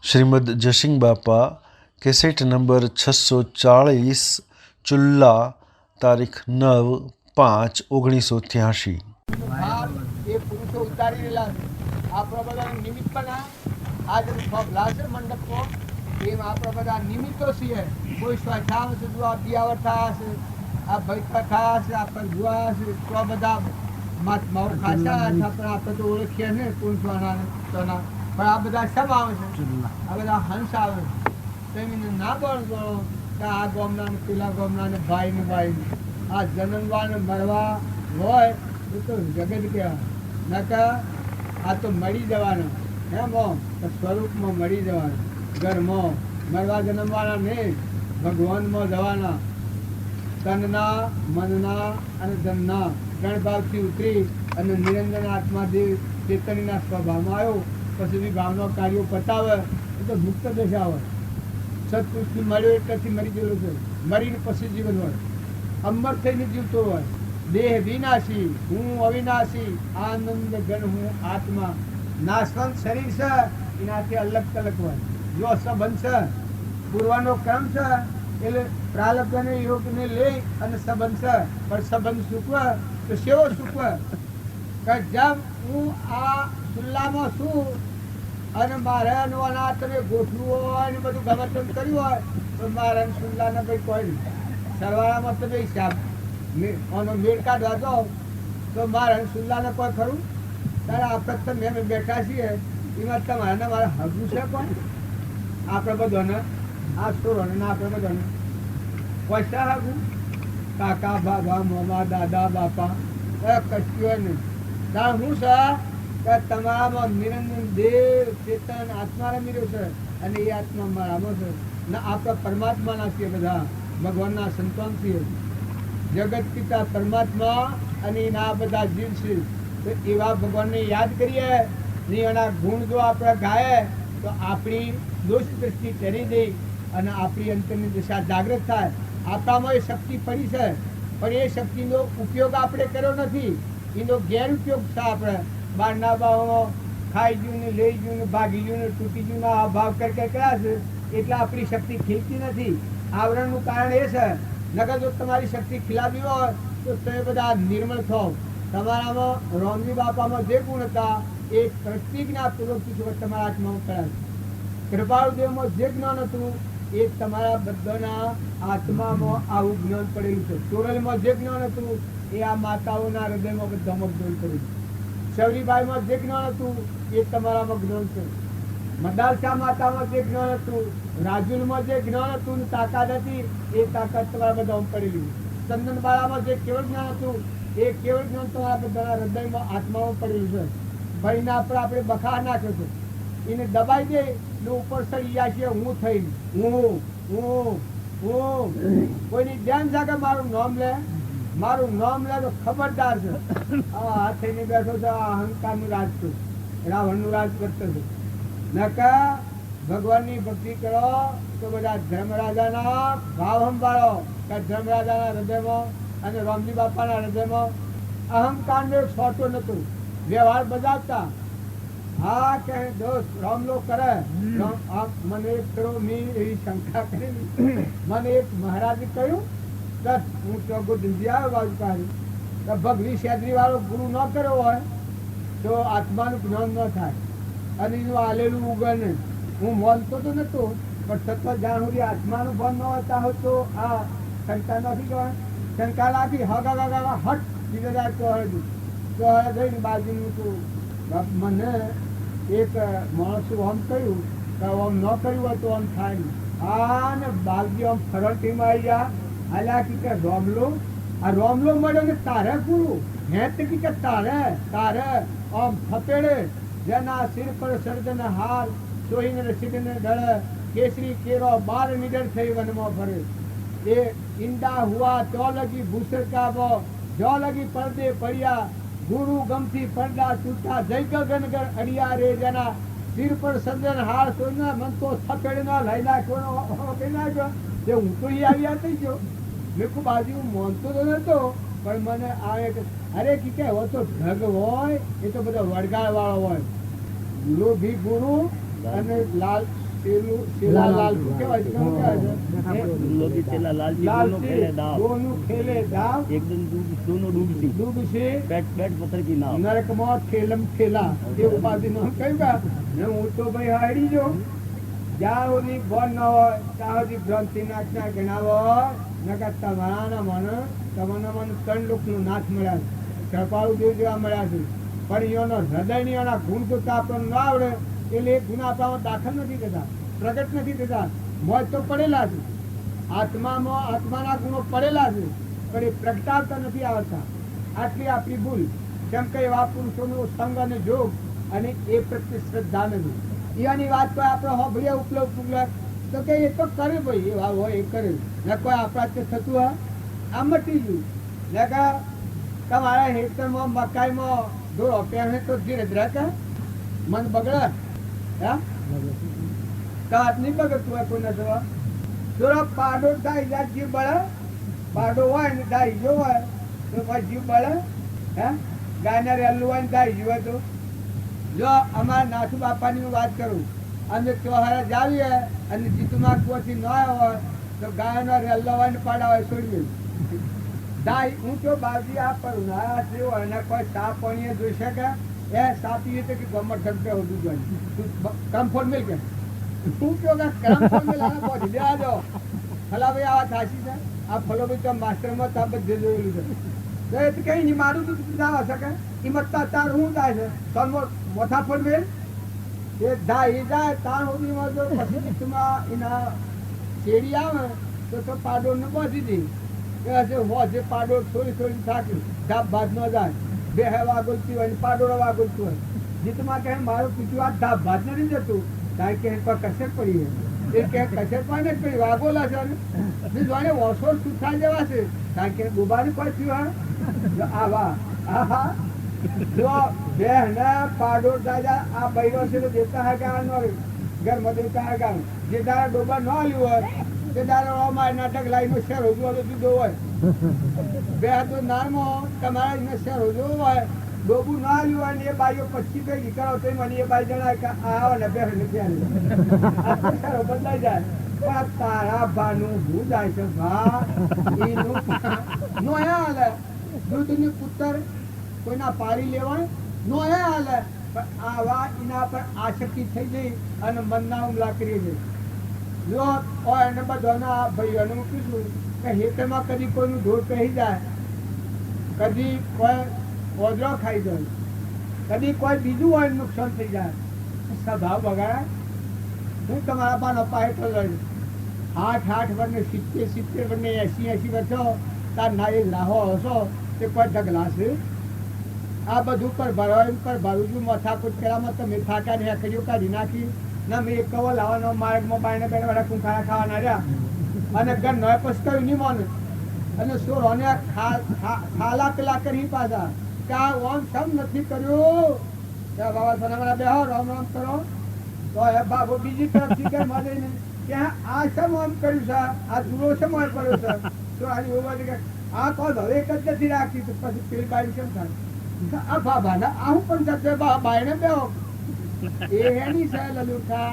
શ્રીમદ જસિંગ બાપા cassette number 640 ચુલ્લા તારીખ 9/5/1983। એ પુરુષો ઉતારી રહેલા છે. આપણા બધા નિમિત્ત પણ આજ લાશે મંડપમાં એમ આપણા બધા નિમિત્તો છીએ. કોઈ સ્વચ્છાવ છે, જો આ બિયાવર થયા છે, આ ભૈકા થયા છે, આપણે જોયા છે, તો આ બધા મહાત્માઓ ખાસા પણ આપણે તો ઓળખીએ ને પુરુષોના પણ આ બધા શબ આવે છે, આ બધા હંસ આવે છે. એમને ના બોલો કે આ ગામના ને પેલા ગામના ને ભાઈ ને આ જન્મવા ને મરવા હોય એ તો જગત કહેવાય. નકા આ તો મળી જવાના એમ સ્વરૂપમાં મળી જવાના. ઘરમાં મરવા જન્મવાના નહીં, ભગવાનમાં જવાના. તનના મનના અને ધનના ત્રણ ભાવથી ઉતરી અને નિરંજન આત્માદેવ ચેતનના સ્વભાવમાં આવ્યો. પછી ભાવનો કાર્યો પતાવે એ તો મુક્ત દશા હોય. સત્પુરુષથી મળ્યો એટલેથી મરી ગયેલો છે. મરીને પછી જીવન હોય, અમર થઈને જીવતો હોય. દેહ વિનાશી, હું અવિનાશી, આનંદ ઘન હું આત્મા. નાશવંત શરીર છે એનાથી અલગ તલગ હોય. જો સંબંધ છે, પૂર્વાનો ક્રમ છે એટલે પ્રારબ્ધને યોગને લઈ અને સંબંધ છે. પણ સંબંધ સૂકવ તો સેવો સૂકવ કે જેમ હું આ સુલ્લામાં છું અને મારે અનાજ તમે ગોઠવું હોય ને બધું ગમતમ કર્યું હોય તો મારે સુલ્લાને ભાઈ કોઈ નહીં. સરવાળામાં તમે હિસાબ મેળ કાઢવા જાઓ તો મારે સુલ્લાને કોઈ ખરું? ત્યારે આપણે તો મેં બેઠા છીએ એમાં તમારે મારે હગું છે પણ આપણે બધાને આ છોરોને આપણે બધાને પૈસા હગું કાકા બાબા મામા દાદા બાપા કશું હોય નહીં. ત્યારે હું છે કે તમારામાં નિરંજન દેવ ચેતન આત્માને મળ્યો છે અને એ આત્મા મારામાં છે ને આપણે પરમાત્માના છીએ. બધા ભગવાનના સંતાન છીએ. જગત પિતા પરમાત્મા અને એના બધા જીવ છે. તો એવા ભગવાનને યાદ કરીએ ને એના ગુણ જો આપણે ગાય તો આપણી દોષ દ્રષ્ટિ કરી દઈ અને આપણી અંતરની દિશા જાગૃત થાય. આપણામાં એ શક્તિ પડી છે પણ એ શક્તિનો ઉપયોગ આપણે કર્યો નથી. એનો ગેરઉપયોગ છે. આપણે બહારના ભાવમાં ખાઈ ગયું ને લઈ ગયું ને ભાગી ગયું ને તૂટી ગયું ને આ ભાવ કર્યા છે એટલે આપણી શક્તિ ખીલતી નથી. આવરણનું કારણ એ છે. નકર જો તમારી શક્તિ ખીલાવી હોય તો તમે બધા નિર્મળ થાવ. તમારામાં રોમજી બાપામાં જે ગુણ હતા એ પ્રતિજ્ઞાપૂર્વક તમારા આત્મામાં કરાશે. કૃપાળુદેવમાં જે જ્ઞાન હતું એ તમારા બધાના આત્મામાં આવું જ્ઞાન પડેલું છે. ચોરલમાં જે જ્ઞાન હતું એ આ માતાઓના હૃદયમાં બધામાં જ્ઞાન પડેલું છે. શૌરીબાઈમાં જે જ્ઞાન હતું એ તમારામાં જ્ઞાન છે. મદાલસા માતામાં જે જ્ઞાન હતું, રાજુલમાં જે જ્ઞાન હતું તાકાત હતી એ તાકાત તમારા બધામાં પડેલી. ચંદનબાળામાં જે કેવળ જ્ઞાન હતું એ કેવળ જ્ઞાન તમારા બધાના હૃદયમાં આત્મામાં પડેલું છે. ભાઈના આપણે બખા નાખ્યો છે. એને દબાઈ દે ને ઉપર ચડી જાય છે હું થઈને હું કોઈની ધ્યાન જાગે મારું નામ લે તો ખબરદાર છે. આ થઈને બેઠો છે આ અહંકારનું રાજ છે, રાવણનું રાજ કરતો છે. નકા ભગવાનની ભક્તિ કરો તો બધા ધર્મરાજાના ભાવ સંભાળો કે ધર્મરાજાના હૃદયમાં અને રામજી બાપાના હૃદયમાં અહંકારનો છોટો નતું. વ્યવહાર બજાવતા. હા કે દોસ્ત રામલો કરે મને એક કરો મેં એવી શંકા કરેલી. મને એક મહારાજે કહ્યું કે હું ચોગો ઢીંડિયા બાજુ કાઢી તો ભગવી શેદરી વાળો ગુરુ ન કર્યો હોય તો આત્માનું જ્ઞાન ન થાય અને એનું આલેલું ઉગને હું માનતો તો નતો પણ છતાં જ્યાં સુધી આત્માનું ભાન ન હોતા હોય તો આ શંકા નથી કહેવાય. શંકા લાગી હગા હટ બીજો જાય તો હળે જઈને બાજુનું તો મને એક માણસો આમ કહ્યું કે આમ ન કર્યું હોય તો આમ થાય નહીં. આ ને બાલજી આમ ફરટીમાં આવી ગયા હાલ્યા કે રોમલો આ રોમલો મળ્યો ને તારે પૂરું હે કે તારે આમ થપેડે જેના સિર પર સર્જન હાર સોહીને રસીને ડળે કેસરી કેરો 12 નીડર થઈ વનમાં ફરે. એ ઈંડા હુઆ તો લગી ભૂસર કાબો જો લગી પડદે પડ્યા ગુરુ ગમથી પડદા તૂટા જય ગગનગર અડિયા રે જેના સિર પર સર્જન હાર સોહીને મન તો થપેડ ના લઈ નાખ્યો કઈ નાખ્યો તે હું તો આવી થઈ ગયો. મેં ખૂબ બાજુ માનતો તો નતો પણ મને આ એક અરે કે એવો તો ઢગ હોય એ તો બધો વડગાળ વાળો હોય. લોભી ગુરુ અને લાલ શેલા લાલ શું કહેવાય છે? કેવું કહેવાય છે? लोधी चेला लालची दोनों लालची, खेले दाव दोनों खेले दाव, एकदम दोनों डूबती ડૂબશે बैठ बैठ पत्थर की नाव નરકમાં ઠેલમ ઠેલા. એ ઉપાધિનો કહ્યું કે ને હું તો ભાઈ હાડી જો જ્યાં સુધી બોન ન હોય ત્યાં સુધી ભ્રાંતિ નાખના ગણાવો નકર તમારાના મને ત્રણ લોકનું નાથ મળ્યા છે, કૃપાળુ દેવ જેવા મળ્યા છે. પણ એનો હૃદયની એના ગુણ જોતા આપણને ન આવડે એટલે એ ગુણ આપણામાં દાખલ નથી થતા, પ્રગટ નથી થતા. મોજ તો પડેલા છે, આત્માના ગુણો પડેલા છે, પણ એ પ્રગટાવતા નથી આવતા. આટલી આપણી ભૂલ. કેમ કે એવા પુરુષોનો સંગ અને જોગ અને એ પ્રત્યે શ્રદ્ધા નથી. એની વાત કોઈ આપણે હોભળીએ ઉપલબ્ધ તો કે એ તો કરે ભાઈ, એવા હોય એ કરે ને કોઈ આપણા તે થતું હોય આ મટી ગયું ને કે તમારા હેતરમાં મકાઈમાં દોડો પહેણે તો ધીરે ધીરે કે મન બગડે હે વાત નહીં બગડતું હોય કોઈ નથી. દોડો પાડો થાય જાય જીવ બળે, પાડો હોય ને દાઈ જો હોય તો પછી જીવ બળે હે. ગાયને રેલું હોય ને દાઈ જીવે તો જો અમારા નાથુ બાપાની હું વાત કરું, અમે ચોહારા જાવીએ અને જીતુમાં કોથી ન આવ્યો હોય તો ગાયનો રેલ્લો હોય ને પાડા હોય છોડી દાઈ હું તો બાજી આ પર ઉનાળા થયો અને કોઈ સાપ પાણીએ જોઈ શકે એ સાપીએ તો કે ગમત ઢંકે હોતું જોઈએ કમ્ફર્ટ મિલ કે હું કહો કે કમ્ફર્ટ મિલ આને પહોંચી દે આજો ફલા ભાઈ આવા થાશી છે આ ફલો ભાઈ તો માસ્ટરમાં તો બધે જોયેલું છે તો એ તો કઈ નહીં મારું તો જાવા શકે હિંમતતા તાર હું થાય છે તો મોથા પર મેલ એ જાય તાર સુધીમાં જો પછી જીતુમાં એના શેરી આવે તો પાડો ને પહોંચી દે જે પાડો થોડી થાકી ધાપ ભાત ન જાય બે હવા ગોલતી હોય પાડો રવા ગોલતું હોય જીતમાં કહે મારું પીછું આ ધાપ ભાત નથી જતું કારણ કે કસેર પડી એ કે કસેર પણ જ પડી વાગોલા છે ને જોડે ઓછો સુથા જેવા છે કારણ કે ગુબાની કોઈ થયું હોય આવા આહા જો બે ને પાડો દાદા આ બૈરો છે તો દેતા હે કે નો ઘરમાં દેતા હે કે જે તારા ડોબા ન આવ્યું હોય તે દારૂમાં નાટક લાઈનો શેર હોજો જુદો હોય બે તો નારમાં તમારા એનો શેર હોજો હોય ડોબું ના આવ્યું હોય ને એ બાઈઓ 25 ભેગી કરો તો મને એ બાઈ જણાય કે આવો ને બે નથી શેરો બદલાઈ જાય પણ તારા ભાનું હું જાય છે ભા એનું નો હાલે દૂધની પુત્ર કોઈના પાડી લેવાય નો હાલે પણ આવા એના પર આસક્તિ થઈ ગઈ અને મનના હુમલા કરીએ છે. જો એને બધાના ભાઈઓને હું કીધું કે હેતરમાં કદી કોઈનું ઢોર પહેરી જાય, કદી કોઈ ઓદરો ખાઈ જાય, કદી કોઈ બીજું હોય નુકસાન થઈ જાય, સ્વભાવ બગાડાય. હું તમારા પાનો હેઠળ લડ્યું 8 વર્ષને 70 વર્ષને 80 વર્ષો તાર ના એ રાહો હશો તે કોઈ ઢગલાશે. આ બધું પર ભરવું છું મથાકૂટ કર્યામાં તમે થાકા ને હેકડીઓ કાઢી નાખી ના મેં એક કવો લાવવાનો માર્ગમાં બાયને બેઠા બેઠા કુંખારા ખાવાના રહ્યા અને ઘર નવે પછતાયું નહીં માને અને સોરોને ખાલા પેલા કરી પાછા કે આ ઓમ સમ નથી કર્યું ત્યાં બાબા સોનાવાળા બેહો રામ રામ કરો તો એ બાબો બીજી તરફથી ઘર માં જઈને કે આ સમ ઓમ કર્યું છે આ જુડો છે મોય પડ્યો છે તો આની ઓવા કે આ કોલ હવે એક જ નથી રાખી તો પછી પેલી બાઈ કેમ થાય આ બાબા ના આ હું પણ જશે બાઈને બેહો એ એની સાહેબ લલુઠા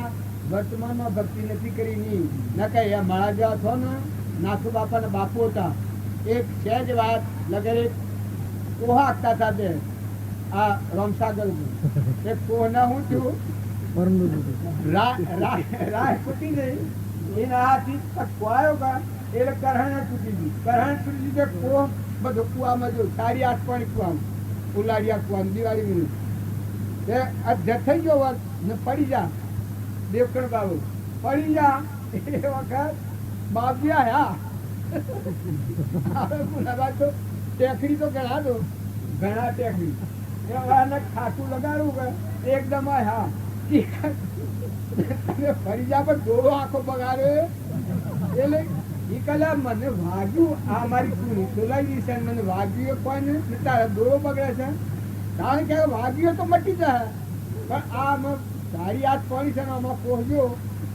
વર્તમાનમાં ભક્તિ નથી કરી ની ન કઈ મારા જેવા છો ને નાથુ બાપા ના બાપુ હતા એક સહેજ વાત લગેરે કોહા આપતા હતા બે આ રમસાગર એક કોહ ના હું થયું રાહ તૂટી ગઈ એના હાથી પકવાયો કા એટલે કરહણ તૂટી ગઈ કરહણ તૂટી ગઈ કોહ બધો કુવામાં જો 8.5 પાણી કુવામાં ઉલાડિયા કુવામાં દિવાળી મિનિટ થઈ ગયો વાત ને પડી જા દેવકણ બાબુ પડી જા એ વખત બાપજી આયા તો ટેકરી તો ઘણા દો ઘણા ટેકરી એને ખાતું લગાડવું કે એકદમ હા ફરી જા પણ દોડો આખો બગાડે એટલે એ કલા મને વાગ્યું આ મારી કુણી ડોલાઈ છે મને વાગ્યું કોઈ ને તારા દોડો બગડે છે કારણ કે વાગ્યો તો મટી જાય પણ આ તારી હાથ કોની છે ને આમાં કોહજો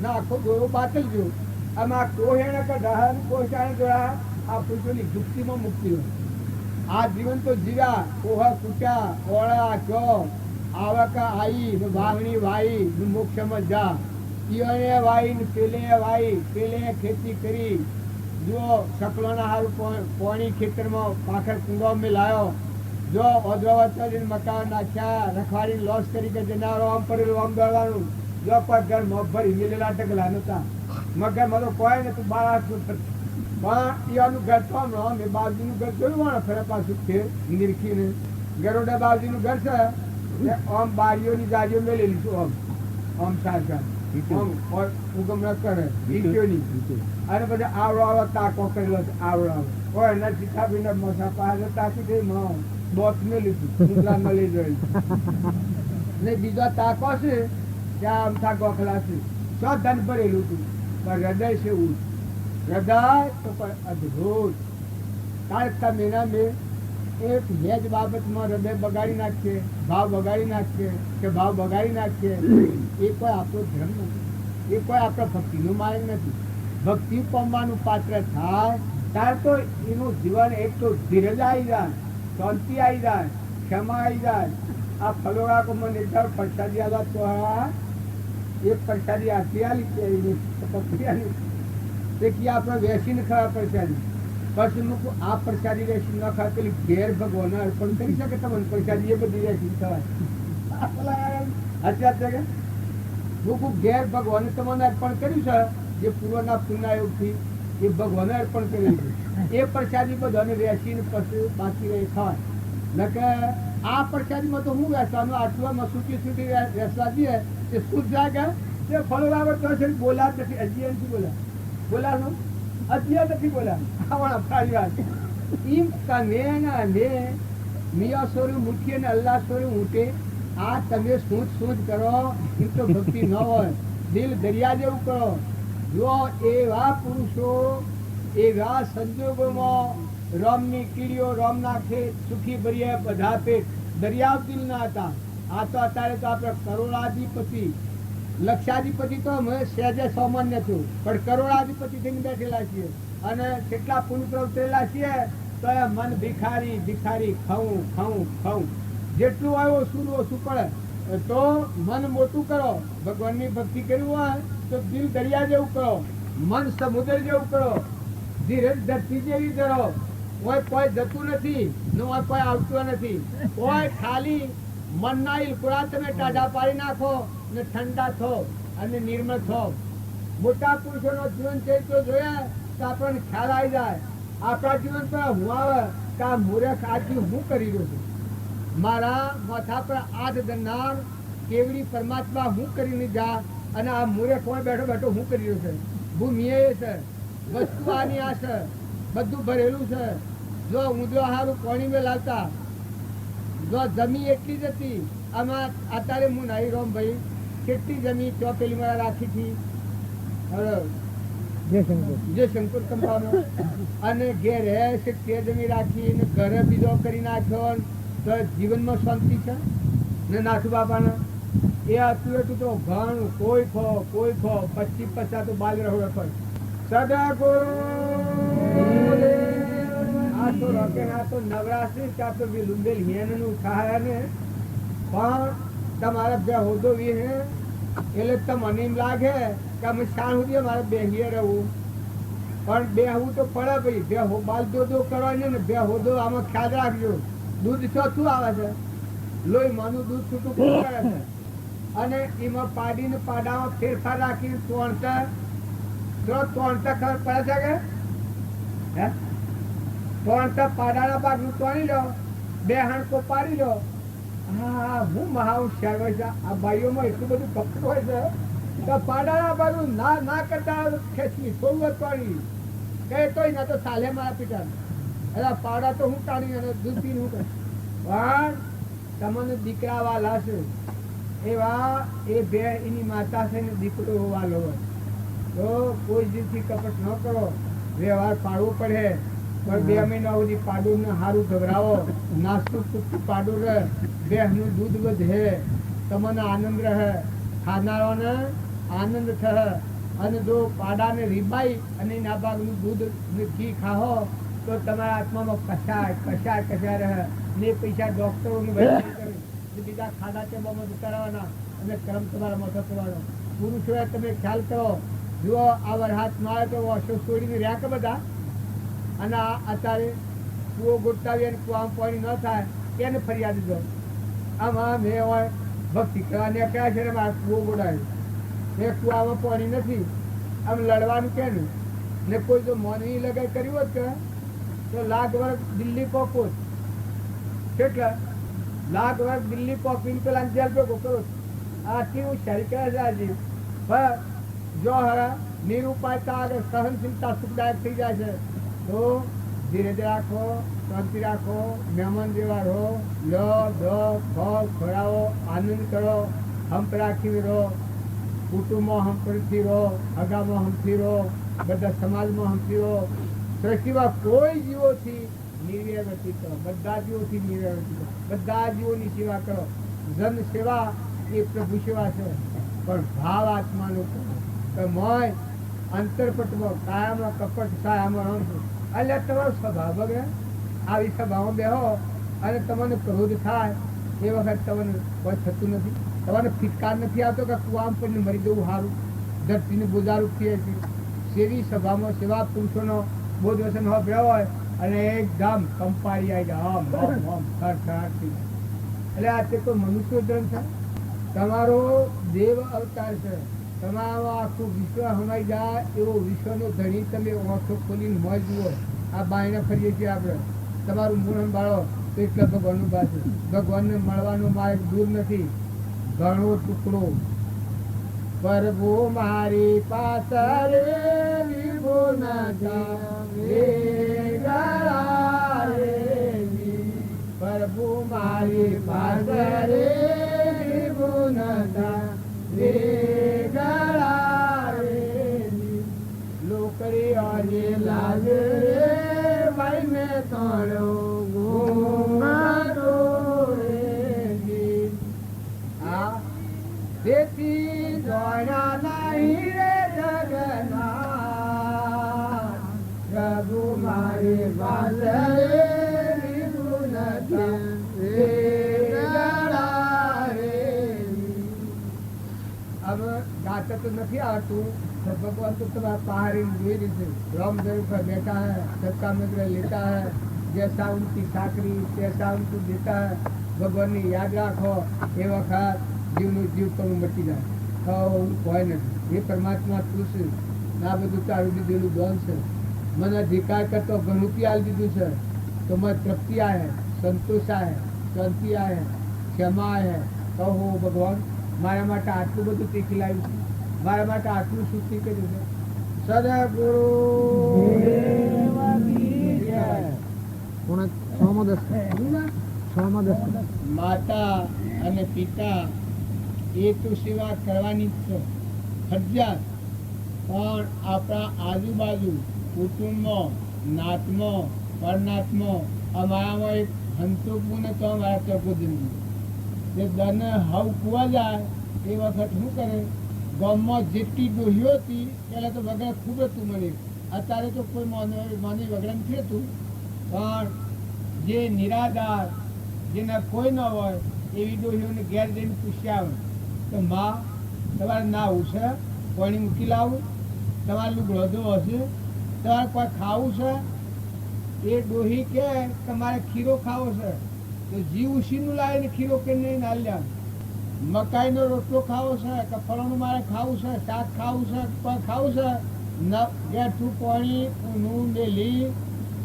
ના આખો દોરો બાતલ ગયો આમાં કોહ એને કઢા કોહ ચાણે જોડા આ પુરુષોની ગુપ્તીમાં મુક્તિ હોય આ જીવન તો જીવ્યા કોહ કૂટ્યા ઓળા ચો આવકા આઈ વાવણી વાઈ મોક્ષમાં જા ઈયોને વાઈ ને પેલે વાઈ, પેલે ખેતી કરી, જો સકલોના હારું પોણી ખેતરમાં પાખર કુંડો મેં લાયો, જો ઓદરાવત મકાન નાખ્યા, રખવાડી લોસ કરી કે જનાવરો આમ પડેલું આમ દોડવાનું, જો કોઈ ઘર મોભર હિમેલેલા ટકલા નતા, મગર માં તો કોઈ નતું 12 પણ ઈયાનું ઘર તો આમ એ બાજુનું ઘર જોયું ને ફરે પાછું ફેર નિરખીને ગરોડા બાજુનું ઘર છે, આમ બારીઓની જારીઓ મેલેલી છું, આમ સારકાર ઉગમ ન કરે ઈટીઓની, અને પછી આવડો આવડો તાકો કરેલો છે, આવડો આવડો કોઈ એના ચીઠાબી ને મસા પાસે તાકી થઈ બોટ મેલી હતું મળી જોઈ ને બીજો તાકો છે ત્યાં અમથા ગોખલા છે, સો ધન ભરેલું હતું, પણ હૃદય છે એવું હૃદય તો પણ અદભુત કાળકા મહિના મેં એક હેજ બાબતમાં હૃદય બગાડી નાખીએ, ભાવ બગાડી નાખીએ કે ભાવ બગાડી નાખીએ, એ કોઈ આપણો ધર્મ નથી, એ કોઈ આપણો ભક્તિનો માર્ગ નથી. ભક્તિ પામવાનું પાત્ર થાય ત્યારે તો એનું જીવન એક તો ધીરજ આવી જાય, શાંતિ આવી જાય, ક્ષમા આવી જાય. આ ફલોરા કો મને એકવાર પ્રસાદી આવ્યા તો એક પ્રસાદી આટલી આલી કે આપણે વેસીને ખરા પ્રસાદી, પછી મૂકું આ પ્રસાદી વેસી ન ખાય પેલી ઘેર ભગવાન અર્પણ કરી શકે તમને પ્રસાદી એ બધી વેસી ખવાય. અત્યારે મૂકું ઘેર ભગવાને તમને અર્પણ કર્યું છે, જે પૂર્વના પુણ્યયોગથી એ ભગવાને અર્પણ કર્યું છે, એ પ્રસાદી બધાને વેસીને પછી બાકી રહી ખાય. નકે આ પ્રસાદીમાં તો હું વેસવાનું આટલામાં છૂટી છૂટી વેસવા દઈએ તે શુદ્ધ જાગે તે ફળ આવે તો છે બોલા નથી, હજી નથી બોલા બોલાનું અત્યારે નથી બોલા આવડા ફાળી વાત એમ કને ને મિયા સોરું મુઠીએ ને અલ્લાહ સોરું ઊંટે. આ તમે સૂઝ કરો એમ તો ભક્તિ ન હોય, દિલ દરિયા જેવું કરો. જો એવા પુરુષો એવા સંજોગોમાં રોમની કીડીઓ રોમના ખેત સુખી ભર્યા બધા પેટ દરિયા દિલ ના હતા. આ તો અત્યારે તો આપણે કરોડાધિપતિ લક્ષાધિપતિ તો અમે સહેજે સામાન્ય છું, પણ કરોડાધિપતિ થઈને બેઠેલા છીએ અને કેટલા પુણ્ય પ્રવર્તેલા છીએ તો એ મન ભિખારી ભિખારી ખાવું ખાવું ખાવું જેટલું આવ્યો ઓછું ઓછું પડે. તો મન મોટું કરો, ભગવાનની ભક્તિ કરવી હોય તો દિલ દરિયા જેવું કરો, મન સમુદ્ર જેવું કરો, ધીરજ ધરતી જેવી કરો. કોઈ જતું નથી ને કોઈ આવતું નથી, કોઈ ખાલી મનના ઇલકુડા તમે ટાઢા પાડી નાખો ને ઠંડા થો અને નિર્મળ થો. મોટા પુરુષોનો જીવન ચરિત્ર જોયા તો આપણને ખ્યાલ આવી જાય. આપણા જીવન પર હું આવે કે આ મૂર્ખ આજથી હું કરી રહ્યો છું, મારા માથા પર આઠ ધરનાર કેવડી પરમાત્મા હું કરીને જા અને આ મૂર્ખ કોઈ બેઠો બેઠો હું કરી રહ્યો છે. ભૂમિ એ છે, વસ્તુ આની આ છે, બધું ભરેલું છે. જો ઊંધો હારું પાણી મેં લાવતા જો જમી એટલી જ હતી. આમાં અત્યારે હું નહીં રોમ ભાઈ કેટલી જમી તો પેલી મારા રાખી હતી જે શંકર કંપાનો અને ઘેર હે તે જમી રાખી ને ઘરે બીજો કરી નાખ્યો તો જીવનમાં શાંતિ છે ને નાથુ બાપાના એ હતું એટલું તો ઘણું કોઈ ખો 25-50 તો બાલ રહો રખો સદા ગુરુ આ તો રોકે ના તો નવરાત્રી કા તો વિલુંબેલ હેનનું ખાયા ને પણ તમારા બે હોદો વી હે એટલે તમને એમ લાગે કે અમે શાણ સુધી મારે બેહીએ રહેવું પણ બેહવું તો પડે ભાઈ. બે બાલ દો કરવાની ને બે હોદો આમાં ખ્યાલ રાખજો. દૂધ ચોથું આવે છે, લોહી માનું દૂધ છૂટું કરે છે અને એમાં પાડીને પાડામાં ફેરફાર રાખીને તોણતા ખબર પડે છે કે હે તોણતા પાડાના ભાગનું તોણી લો, બે હાણકો પાડી લો. હા હું મહાઉશ્યાર હોય છે આ ભાઈઓમાં એટલું બધું કપટ હોય છે તો પાડાના ભાગનું ના કરતા ખેંચી થોડું તોડી કે તોય ના તો ચાલે મારા પિતા એટલે પાડા તો હું કાઢી અને દૂધ પીને હું કરું. પણ તમને દીકરા વાલા છે એવા એ બે એની માતા છે ને દીકરો વાલો હોય તો કોઈ દિવસથી કપટ ન કરો, વ્યવહાર પાડવો પડે. પણ 2 મહિના સુધી પાડું ને સારું ગભરાવો, નાસ્તું પૂછતું પાડું રહે, બેહનું દૂધ વધે, તમને આનંદ રહે, ખાનારાઓને આનંદ થશે. અને જો પાડાને રીબાઈ અને એના ભાગનું દૂધ ઘી ખાઓ તો તમારા આત્મામાં કશાય રહે ને પૈસા ડોક્ટરોનું વૈદ્ય કરે બીજા ખાડા ટેબામાં કરાવવાના અને કર્મ તમારા મોટો કરવાનો. પુરુષોએ તમે ખ્યાલ કરો, જુઓ આ વરસાદમાં આવે તો વર્ષો છોડીને રહ્યા કે બધા, અને આ અત્યારે કૂવો ગોઠાવી અને કૂવામાં પાણી ન થાય એને ફરિયાદ દો. આમાં મેં હોય ભક્તિ કરવાને ક્યાં છે ને મારે કૂવો ગોડાવ્યો, મેં કૂવામાં પાણી નથી, આમ લડવાનું કે ને કોઈ જો મોનવી લગાઈ કર્યું હોત કે તો લાખ વર્ષ દિલ્હી પોકો કેટલા લાખ વર્ષ દિલ્હી પોકીને પેલા જેલ ભેગો કરો. આથી હું શરી કરે છે આજે, પણ જો હવે નિરુપાયતા આગળ સહનશીલતા સુખદાયક થઈ જાય છે તો ધીરે ધીરે રાખો, શાંતિ રાખો, મહેમાન જેવા રહો, લો દો ખાઓ ખવડાવો, આનંદ કરો, હંપ રાખી રહો, કુટુંબમાં હંપથી રહો, હગામાં હંપથી રહો, બધા સમાજમાં હંપથી રહો. સૃષ્ટિમાં કોઈ જીવોથી નિર્વ્યવસ્થિત કરો, બધા જીવોથી નિર્વ્યવસ્થિત કરો, બધા જીવોની સેવા કરો. જન સેવા એ પ્રભુ સેવા છે, પણ ભાવ આત્માનો કરો કે મોય અંતરપટમાં કાયામાં કપટ કાયામાં રમશું. એટલે તમારો સ્વભાવ બગડે. આવી સભામાં બેહો અને તમને ક્રોધ થાય એ વખત તમને કોઈ થતું નથી, તમારે ફિટકાર નથી આવતો કે કુવામ પર મરી જવું સારું, ધરતીને બોજારું થઈએ છીએ. સેવી સભામાં સેવા પુરુષોનો બોધ વસન હોય અને એકદમ કંપાળી આવી જાય, આમ આમ આમ ખરખરાટ થઈ જાય. એટલે આ તે કોઈ મનુષ્ય ધર્મ છે, તમારો દેવ અવતાર છે. તમારો આખું વિશ્વ હમાઈ જાય એવો વિશ્વનો ધણી તમે ઓછો ખોલીને મોજ જુઓ. આ બાયણે ફરીએ છીએ આપણે, તમારું મૂળ સંભાળો તો એટલે ભગવાનનું પાસે ભગવાનને મળવાનો માર્ગ દૂર નથી, ઘણો ટુકડો. પ્રભુ મારી પાછળ વિભો પ્રભુ મારી પાછળ વિભો લોકરી આજે લાલ રે ભાઈ મેં તોડો ઘૂમતો રે. આ તેથી દોડ્યા નહીં રે જગન્નાથ, પ્રભુ મારી પાછળ વિભુન હવે ગાતા તો નથી આવતું, भगवान तो तुम्हारा पहाड़ी जोई रही रामदेव पर बैठा है, सबका मित्र लेता है, जैसा उनकी साकरी तैसा उनको देता है. भगवान ने याद राखो ए वखत जीवનું જીવ તમે મટી જાય. હું કોઈ નથી, એ પરમાત્મા તું છે, આ બધું તારું દીધેલું દોન છે. મને અધિકાર કરતો ઘણું આલી દીધું છે, તો મને તૃપ્તિ આવે, સંતોષ આવે, શાંતિ આવે, ક્ષમા આવે. કહો ભગવાન મારા માટે આટલું બધું તે ખીલાવ્યું છે, મારા માટે આટલું સૃષ્ટિ કર્યું છે. સદગુરુ માતા અને પિતા એ તો સેવા કરવાની જ છે ફરજિયાત, પણ આપણા આજુબાજુ કુટુંબમાં નાતમાં પરનાતમાં અમારામાં એક હંતુકું તો અમારા ચકો જિંદગી જે દને હવ કુવા જાય એ વખત શું કરે, ગામમાં જેટલી ડોહીઓ હતી પહેલાં તો વગર ખૂબ હતું મને, અત્યારે તો કોઈ માની વગર નથી હતું, પણ જે નિરાધાર જેના કોઈ ન હોય એવી ડોહીઓને ઘેર જઈને પૂછ્યા આવે તો માં તમારે નાવું છે, પાણી મૂકી લાવું, તમારે લુગડો હશે, તમારે કોઈ ખાવું છે. એ ડોહી કે તમારે ખીરો ખાવો છે તો જીવ ઉસીનું લાવીને ખીરો કે નહીં ના લ્યા, મકાઈનો રોટલો ખાવો છે કે ફળોનું મારે ખાવું છે, શાક ખાવું છે, કોઈ ખાવું છે, ગેઠું પાણી ઊનું મેલી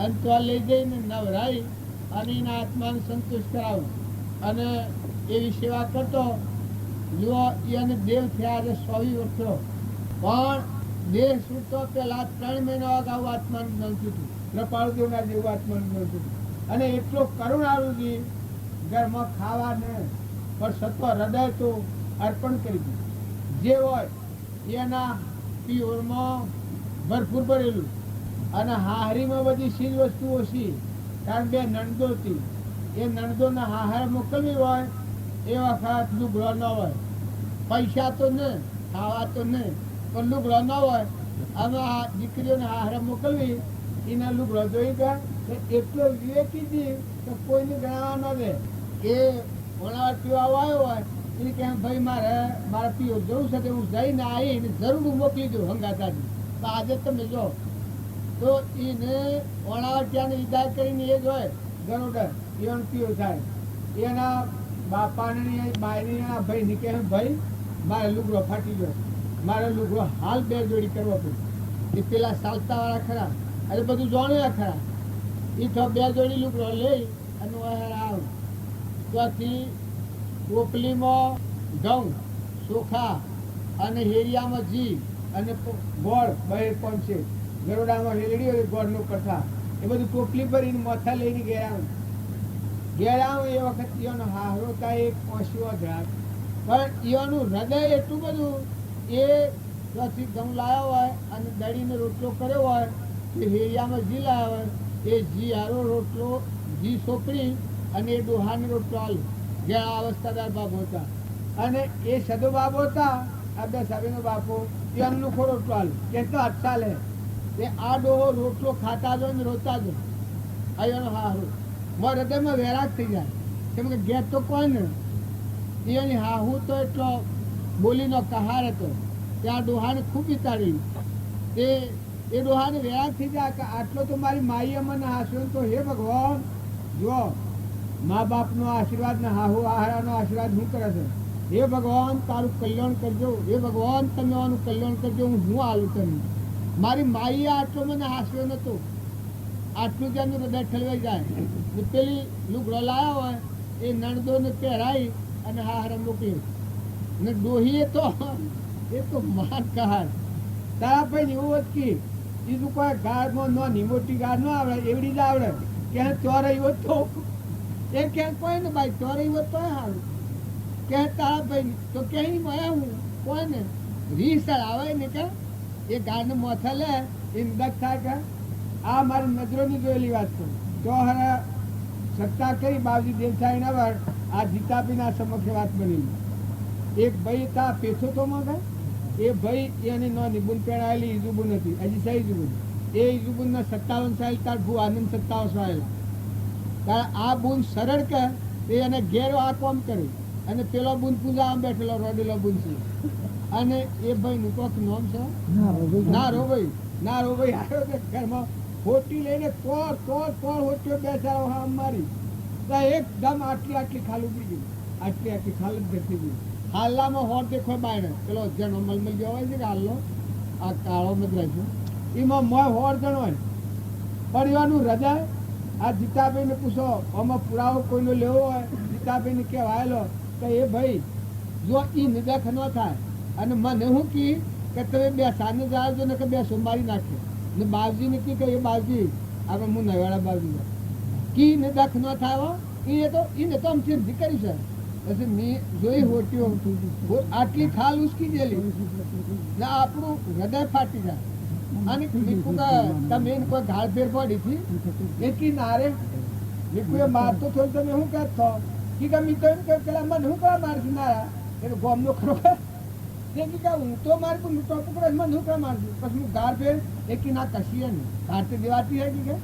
અને તો લઈ જઈને નવરાઈ અને એના આત્માને સંતોષ કરાવું અને એવી સેવા કરતો. જુઓ એને દેવ થયા આજે 100 વર્ષ થયો, પણ દેહ છૂટતો પેલા 3 મહિના અગાઉ આત્માનું જ્ઞાન છૂટ્યું, કૃપાળુદેવના જેવું આત્માનું જ્ઞાન છૂટ્યું. અને એટલો કરુણાળુજી ઘરમાં ખાવા ને પણ સત્વ હૃદય તો અર્પણ કરી દીધું. જે હોય એના પીઓરમાં ભરપૂર ભરેલું અને હાહરીમાં બધી ચીજ વસ્તુ ઓછી, કારણ 2 નણદો હતી, એ નણદોના હાહાર મોકલવી હોય એ વખત લુગડો ન હોય, પૈસા તો ને ખાવા તો નહીં, પણ લુગડો ન હોય. અમે આ દીકરીઓને હાહાર મોકલવી એના લુગડો જોઈ ગયા એટલો વિવેકી જીવ કે કોઈને ગણાવવા ન દે. એ ભણાવા પીવા આવ્યો હોય એ કે ભાઈ મારા પીઓ જવું છે તો હું જઈને આવીને જરૂર હું મોકલી દઉં હંગાતાથી. તો આજે તમે જો તો એને ઓણાવટિયાને વિદાય કરીને એ જ હોય ગરોડર એનો પીઓ થાય. એના બાપાને બાયરી એના ભાઈ નીકળે ભાઈ મારે લુગડો ફાટી ગયો, મારે લુગડો હાલ બે જોડી કરવો પડે. એ પેલા ચાલતાવાળા ખરા એટલે બધું જાણ્યા ખરા. એ તો બે જોડી લુગડો લઈ અને આવ ત્યાંથી ટોપલીમાં ઘઉં ચોખા અને હેરિયામાં જી અને ગોળ બહેર પહોંચે. ગરોડામાં હેરડી હોય ગોળનું કથા એ બધું ટોપલી ભરીને મોથા લઈને ઘેર આવું એ વખત ઈઓનો હારો થાય એક પહોંચ્યો જરાક પણ ઈઓનું હૃદય એટલું બધું એ ત્યાંથી ઘઉં લાવ્યો હોય અને દળીને રોટલો કર્યો હોય એ હેરિયામાં જી લાવ્યો હોય એ જી હારો રોટલો જી સોપડી અને એ ડોહાને રોટલો આલ્યો. ઘેર અવસ્થાદાર બાપો હતા અને એ સદો બાપો હતા આ સાબીનો બાપો એ અન્નુખો રોટલો આલ્યો કે તો અચ્છા લે એ આ ડોહો રોટલો ખાતા જો ને રોતા જો અહીંયાનો હારો મારા હૃદયમાં વૈરાગ થઈ જાય કેમ કે ઘેર તો કોઈ ને એની હાહુ તો એટલો બોલીનો કહાર હતો ત્યાં ડોહાને ખૂબ વિતાડી એ ડોહાને વૈરાગ થઈ જાય કે આટલો તો મારી માઈએ મને હાસ્યો તો હે ભગવાન જો મા બાપનો આશીર્વાદ ને હાહુ આહારાનો આશીર્વાદ શું કરે છે. હે ભગવાન તારું કલ્યાણ કરજો, હે ભગવાન તમે આનું કલ્યાણ કરજો, હું આલું તમને. મારી માઈએ આટલો મને હાસ્યો નતો, આટલું જ એનું હૃદય ઠલવાઈ જાય. પેલી લુગડો લાવ્યો હોય એ નણદોને પહેરાઈ અને હારા મોકલ્યો ને ડોહીએ તો એ તો માર કહાર તારા ભાઈ એવું જ કે બીજું કોઈ ગાળમાં નાની મોટી ગાળ ન આવડે એવડી જ આવડે કે ચોર આવ્યો તો એ ક્યાંક કોઈ ને ભાઈ ચોર આવ્યો તો સારું કે તારા ભાઈ તો ક્યાંય મળ્યા હું કોઈ ને રીસર આવે ને કે એ ગાળને મોથા લે એ દગ થાય કે આ મારી નજરોની જોયેલી વાત છે. તો હરે સત્તા કરી બાવજી દેવસાઈ નગર આ જીતાપીના સમક્ષ વાત બની. એક ભાઈ હતા પેછો તો મગે એ ભાઈ એની નોની બુન પહેરાયેલી ઈજુબુન હતી હજી સહી ઈજુબુન એ ઈજુબુનના 57 સાલ તાર ભૂ આનંદ 57 સાલ તાર આ બુન સરળ કે એને ઘેરો આ કોમ કર્યું અને પેલો બુન પૂજા આમ બેઠેલો રોડેલો બુન છે અને એ ભાઈ નું કોક નામ છે ના રોભાઈ આવ્યો કે ઘરમાં હોટી લઈને કોર હોટીઓ બેસાડો હા મારી એકદમ આટલી ખાલ ઉભી ગઈ આટલી ખાલ જ બેઠી ગઈ. હાલામાં હોર દેખો બાયણે પેલો જેનો મલમલ ગયો હોય છે કે હાલો આ કાળો મદરા છે એમાં મોય હોર જણ હોય પણ એવાનું હૃદય આ જીતાભાઈને પૂછો આમાં પુરાવો કોઈનો લેવો હોય જીતાભાઈને કહેવાયેલો કે એ ભાઈ જો એ નિદખ ન થાય અને મને શું કી કે તમે બે સાને જાવજો ને કે બે સોમવારી નાખે ને બાવજી ને કી કે એ બાવજી આપણે હું નવાડા બાવજી કી નિદખ ન થાય એને તો આમ સિદ્ધિ કરી છે પછી મેં જોઈ હોટીઓ આટલી ખાલ ઉસકી ગયેલી ને આપણું હૃદય ફાટી જાય. અને તમે એને કોઈ ગાળ ફેર પડી હતી એટલી નારે નીકળે મારતો થોડું તમે શું કહેતો કે ગમી તો એમ કે પેલા મને શું કરવા મારશું નારા એનો ગોમનો ખરો હું તો મારી પણ ટોપ પડે મને શું કરવા મારશું પછી હું ગાળ ફેર એકી ના કશીએ ને ગાળથી દેવાતી હે કે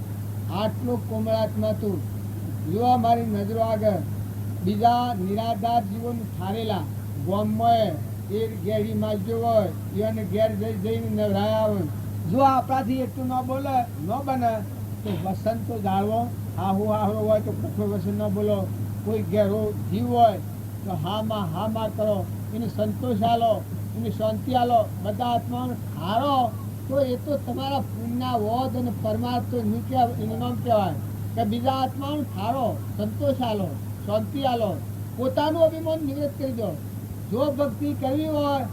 આટલો કોમળાત્મા તું જો મારી નજરો આગળ બીજા નિરાધાર જીવન ઠારેલા ગોમમાં એ ઘેરી માલજો હોય એને ઘેર જઈને નવરાયા હોય જો આપણાથી એટલું ન બોલે ન બને તો વસન તો જાળવો હાહુ હોય તો કઠોર વસન ન બોલો કોઈ ઘેરો જીવ હોય તો હામાં કરો એને સંતોષ આલો એની શાંતિ આલો બધા આત્માને હારો તો એ તો તમારા પુણ્યના વોધ અને પરમાર્થ તો એનું નામ કહેવાય કે બીજા આત્માને હારો સંતોષ આલો શાંતિ આલો પોતાનું અભિમાન નિવૃત્ત કરી દો. જો ભક્તિ કરવી હોય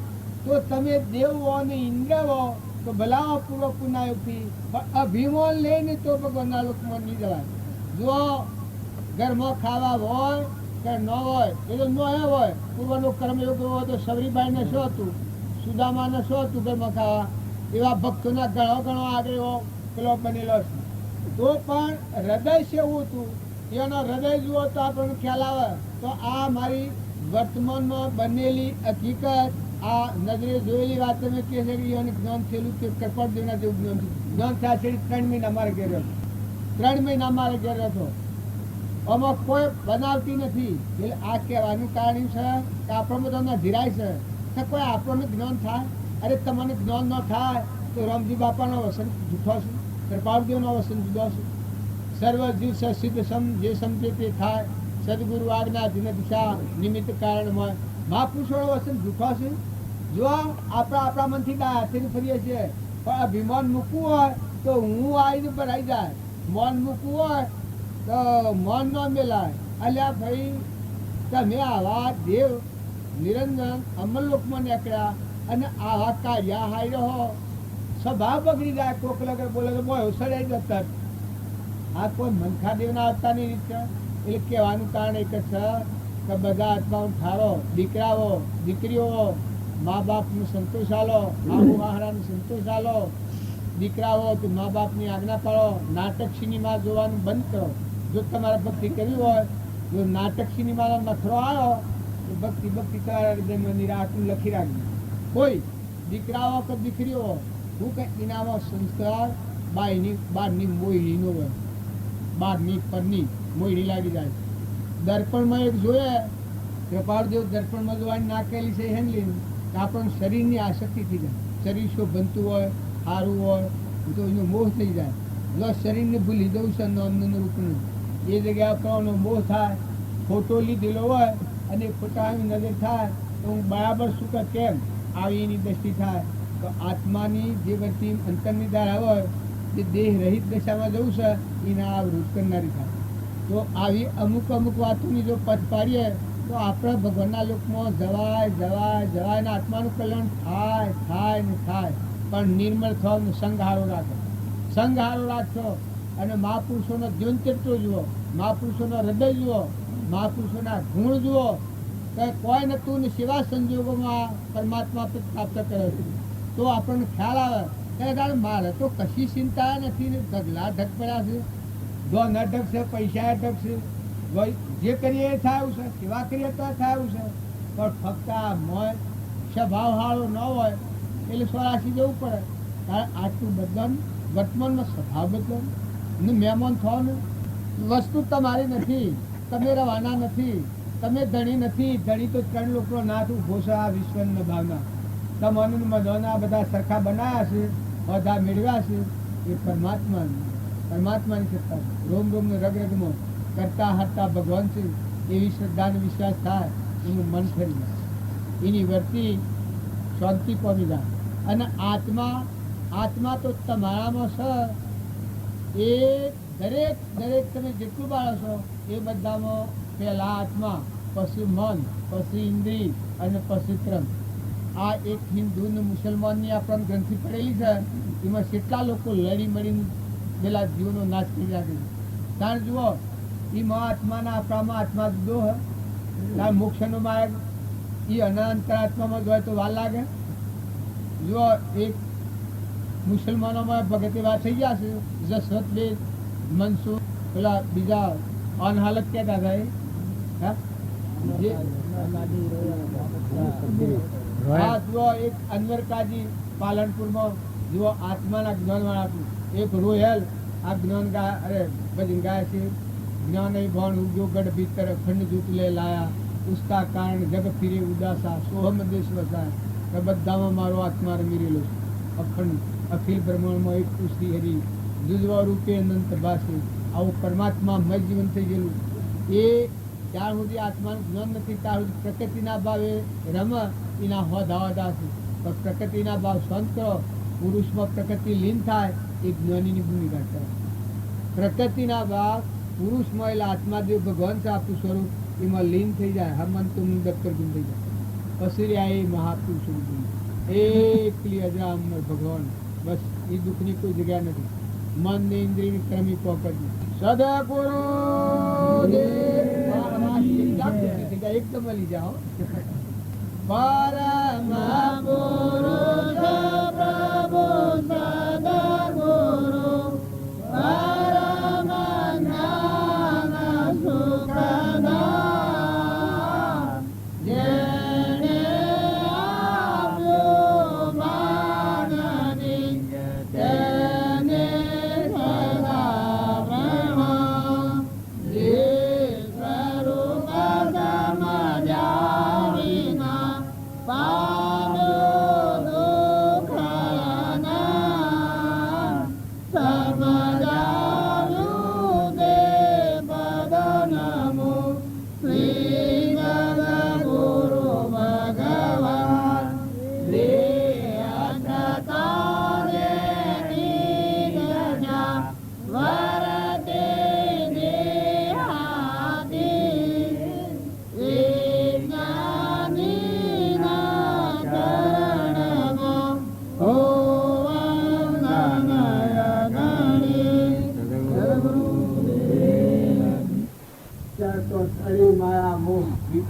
તો તમે દેવ હો અને ઇન્દ્ર હો તો ભલા પૂર્વ પુનાયુક્તિ પણ અભિમાન લઈને તો ભગવાનના લોકમાં નહીં જવાય. જો ઘરમાં ખાવા હોય કે ન હોય એ તો ન હોય પૂર્વનું કર્મયોગ હોય તો સબરીબાઈને શું હતું સુદામાને શું હતું ઘરમાં ખાવા એવા ભક્તોના ઘણો આગળ એવો પેલો બનેલો છે તો પણ હૃદય છે એવું હતું એનો હૃદય જુઓ તો આપણને ખ્યાલ આવે તો આ મારી વર્તમાનમાં બનેલી હકીકત આ નજરે જોયેલી વાત તમે કહે છે કે એને જ્ઞાન થયેલું તે કપડ દેવના જેવું જ્ઞાન થયા છે 3 મહિના મારે ઘેર હતો 3 મહિના મારે ઘેર હતો આમાં કોઈ બનાવતી નથી. એટલે આ કહેવાનું કારણ છે કે આપણો બધાનો ધીરાય છે કે કોઈ આપણને જ્ઞાન થાય. અરે તમને જ્ઞાન ન થાય તો રામજી બાપાનો વસન જૂઠો છે, કૃપાળદેવનો વસન જુદો છે. સર્વ જીવ સિદ્ધ સમ જે સમજે તે થાય, સદગુરુ આજ્ઞા દિન દિશા નિમિત્ત કારણમાં. મહાપુરુષોનો વસન જૂઠો છે. જો આપણા મનથી હાથેથી ફરીએ છીએ, પણ અભિમાન મૂકવું હોય તો હું આવીને ભરાઈ જાય. મન મૂકવું હોય તો મન ન મેલાય. અલ્યા ભાઈ, તમે આવા દેવ નિરંજન અમલલોકમાં નીકળ્યા અને આવા કાર્યા હાઈ રહો, સ્વભાવ બગડી જાય. કોક લગર બોલે તો બોય સડાઈ જતા. આ કોઈ મનખા દેવના આવતાની રીત છે. એટલે કહેવાનું કારણ એક જ છે કે બધા આત્માઓ ઠારો, દીકરાઓ દીકરીઓ મા બાપને સંતોષ આલો, આબુ આહારાને સંતોષ આલો. દીકરાઓ તો મા બાપની આજ્ઞા પાડો. નાટક સિનેમા જોવાનું બંધ કરો. જો તમારે ભક્તિ કરવી હોય, જો નાટક સિનેમાનો નખરો આવ્યો તો ભક્તિ તમારા હૃદયમાં નિરાકુલ લખી રાખજો. કોઈ દીકરાઓ કે દીકરીઓ હું કે એનામાં સંસ્કાર બહારની મોયડીનો હોય, બહારની પરની મોયડી લાગી જાય. દર્પણમાં એક જોઈએ, કૃપાળદેવ દર્પણમાં જોવાની નાખેલી છે હેન્ડલી, તો આપણને શરીરની આસક્તિ થઈ જાય. શરીર શું બનતું હોય, સારું હોય તો એનો મોહ થઈ જાય. જો શરીરને ભૂલી જવું છે નામનું રૂપનું, એ જગ્યા પર મોહ થાય. ફોટો લીધેલો હોય અને ફોટાની નજર થાય તો હું બરાબર શું કે કેમ આવી એની દ્રષ્ટિ થાય. તો આત્માની જે વ્યક્તિ અંતરની ધારા હોય, જે દેહ રહિત દશામાં જવું છે એના આ વૃત કરનારી થાય. તો આવી અમુક વાતોની જો પથ પાડીએ તો આપણા ભગવાનના લોકમાં જવાય ને આત્માનું કલ્યાણ થાય ને થાય. પણ નિર્મળ થવાનો સંગ હારો રાખો, સંગ હારો રાખશો અને મહાપુરુષોનો જીવન ચરિત્ર જુઓ, મહાપુરુષોનો હૃદય જુઓ, મહાપુરુષોના ગુણ જુઓ કે કોઈ નતું ને સેવા સંજોગોમાં પરમાત્મા પ્રાપ્ત કરે છે. તો આપણને ખ્યાલ આવે કે મારે તો કશી ચિંતા નથી ને ઢગલા ઢગ પડ્યા છે. જો ન ઢગશે પૈસા ઢગશે, જે કરીએ એ થાય છે, સેવા કરીએ તો થાય છે. પણ ફક્ત આ મોય સ્વભાવ હાળો ન હોય એટલે સ્વરાશી જવું પડે. કારણ આટલું બદલન વર્તમાનમાં સ્વભાવ બદલન ને મહેમાન થવાનું વસ્તુ તમારી નથી. તમે રવાના નથી, તમે ધણી નથી. ધણી તો ત્રણ લોકો નાથ ઉભો છે આ વિશ્વની ભાવના. તમને મધોના બધા સરખા બનાવ્યા છે, બધા મેળવ્યા છે. એ પરમાત્માની સત્તા છે. રોમ રોમને રગરગમાં કરતા હરતા ભગવાન છે. એવી શ્રદ્ધાનો વિશ્વાસ થાય, એનું મન ફરી જાય, એની વર્તી શાંતિ પામી જાય. અને આત્મા તો તમારામાં છે. એ દરેક તમે જેટલું બાળો છો એ બધામાં પહેલા આત્મા, પછી મન, પછી ઇન્દ્રિય અને પછી ક્રમ. આ એક હિન્દુ ને મુસલમાનની આપણને ગ્રંથિ પડેલી છે. એમાં કેટલા લોકો લડી મળીને પેલા જીવનો નાશ કરી રાખે છે. કારણ જુઓ, એમાં આત્માના આપણામાં આત્મા જુદો હોય. કારણ મોક્ષનો માર્ગ એ અનંતરાત્મામાં હોય તો વાર લાગે. જો એક મુસલમાનોમાં ભગતે વાત થઈ ગયા છે, જસવંત બે મનસુર પેલા બીજા અનહાલત કહેતા હતા. હા જુઓ, એક અનવર કાજી પાલનપુરમાં જુઓ આત્માના જ્ઞાન વાળા હતું. એક રોયલ આ જ્ઞાન ભજન ગાય છે. જ્ઞાન ભણ ઉગ્યો ગઢ ભીતર અખંડ જૂત લે લાયા, ઉસકા કારણ જગ ફીરે ઉદાસા, સોહમ દેશ વસાય. બધામાં મારો આત્મા રમી રહેલો છે. અખંડ અખિલ બ્રહ્માંડમાં એક પુષ્ટિ હરી, જુજવા રૂપે અનંત ભાષે. આવું પરમાત્મામય જીવન થઈ ગયેલું. એ જ્યાં સુધી આત્માનું જ્ઞાન નથી ત્યાં સુધી પ્રકૃતિના ભાવે રમ એના હોદા છે. તો પ્રકૃતિના ભાવ શાંત કરો. પુરુષમાં પ્રકૃતિ લીન થાય એ જ્ઞાનીની ભૂમિકા કરે. પ્રકૃતિના ભાવ પુરુષમાં એટલે આત્માદેવ ભગવાન છે આપણું સ્વરૂપ, એમાં લીન થઈ જાય. હમંતુનું દફતર ગુમ થઈ જાય. પછી રહ્યા એ મહાપુરુષો એકલી અજરામર ભગવાન. બસ એ દુઃખની કોઈ જગ્યા નથી. મન ને ઇન્દ્રિયની ક્રમિક પકડી સદગુરુ એકદમ મળી જાઓ. પરમ પુરુષ પ્રભુ સદગુરુ પરમ જ્ઞાન સુખદાન, જેણે આપ્યું માનની તેને સદા પ્રણામ. જે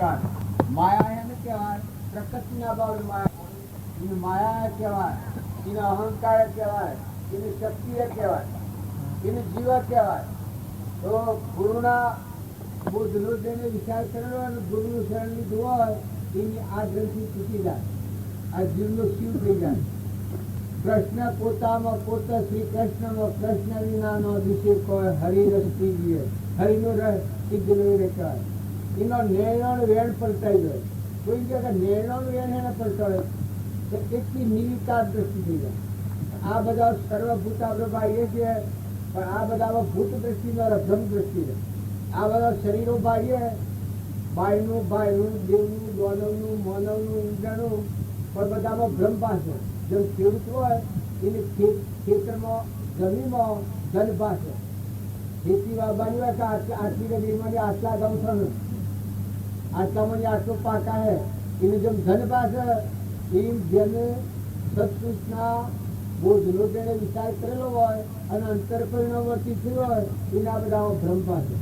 અહંકાર. માયા એને કહેવાય પ્રકૃતિના ભાવની માયા. એને માયા કહેવાય, એને અહંકાર કહેવાય, એને શક્તિ કહેવાય, એને જીવ કહેવાય. તો ગુરુના બુદ્ધનો જેને વિચાર કરેલો અને ગુરુનું શરણ લીધું હોય એની આ ગ્રંથિ તૂટી જાય, આ જીવનો શિવ થઈ જાય. કૃષ્ણ પોતામાં પોતા શ્રી કૃષ્ણમાં કૃષ્ણ વિનાનો દિશે કોઈ હરિરસ પીજીએ, હરિનો રસ પીજેલો કહેવાય. એનો નેરણ વેણ પલટાઈ જાય. કોઈ કે નેરણ વેણ એને પલટાવે તો એટલી નિર્વિકાર દ્રષ્ટિ થઈ જાય. આ બધા સર્વભૂત આપણે બાળીએ છીએ, પણ આ બધા ભૂત દ્રષ્ટિ ભ્રમ દ્રષ્ટિ છે. આ બધા શરીરો બાળીએ, બાયનું ભાઈનું દેવનું દાનવનું માનવનું ઇન્દ્રનું, પણ બધામાં ભ્રમ પાસે. જેમ ખેડૂત હોય એને ખેતરમાં જમીનમાં ધન પાસે, ખેતી વાવવાની હોય કે આટલી જમીનમાં આટલા ઘઉં થશે, આટલામાં આટલો પાકા હે, એને જેમ ધન પાસે એમ જેને સત્પુરુષના બોધનો જેને વિચાર કરેલો હોય અને અંતર પરિણામવર્તી થયો હોય એના બધા ભ્રમ પાસે.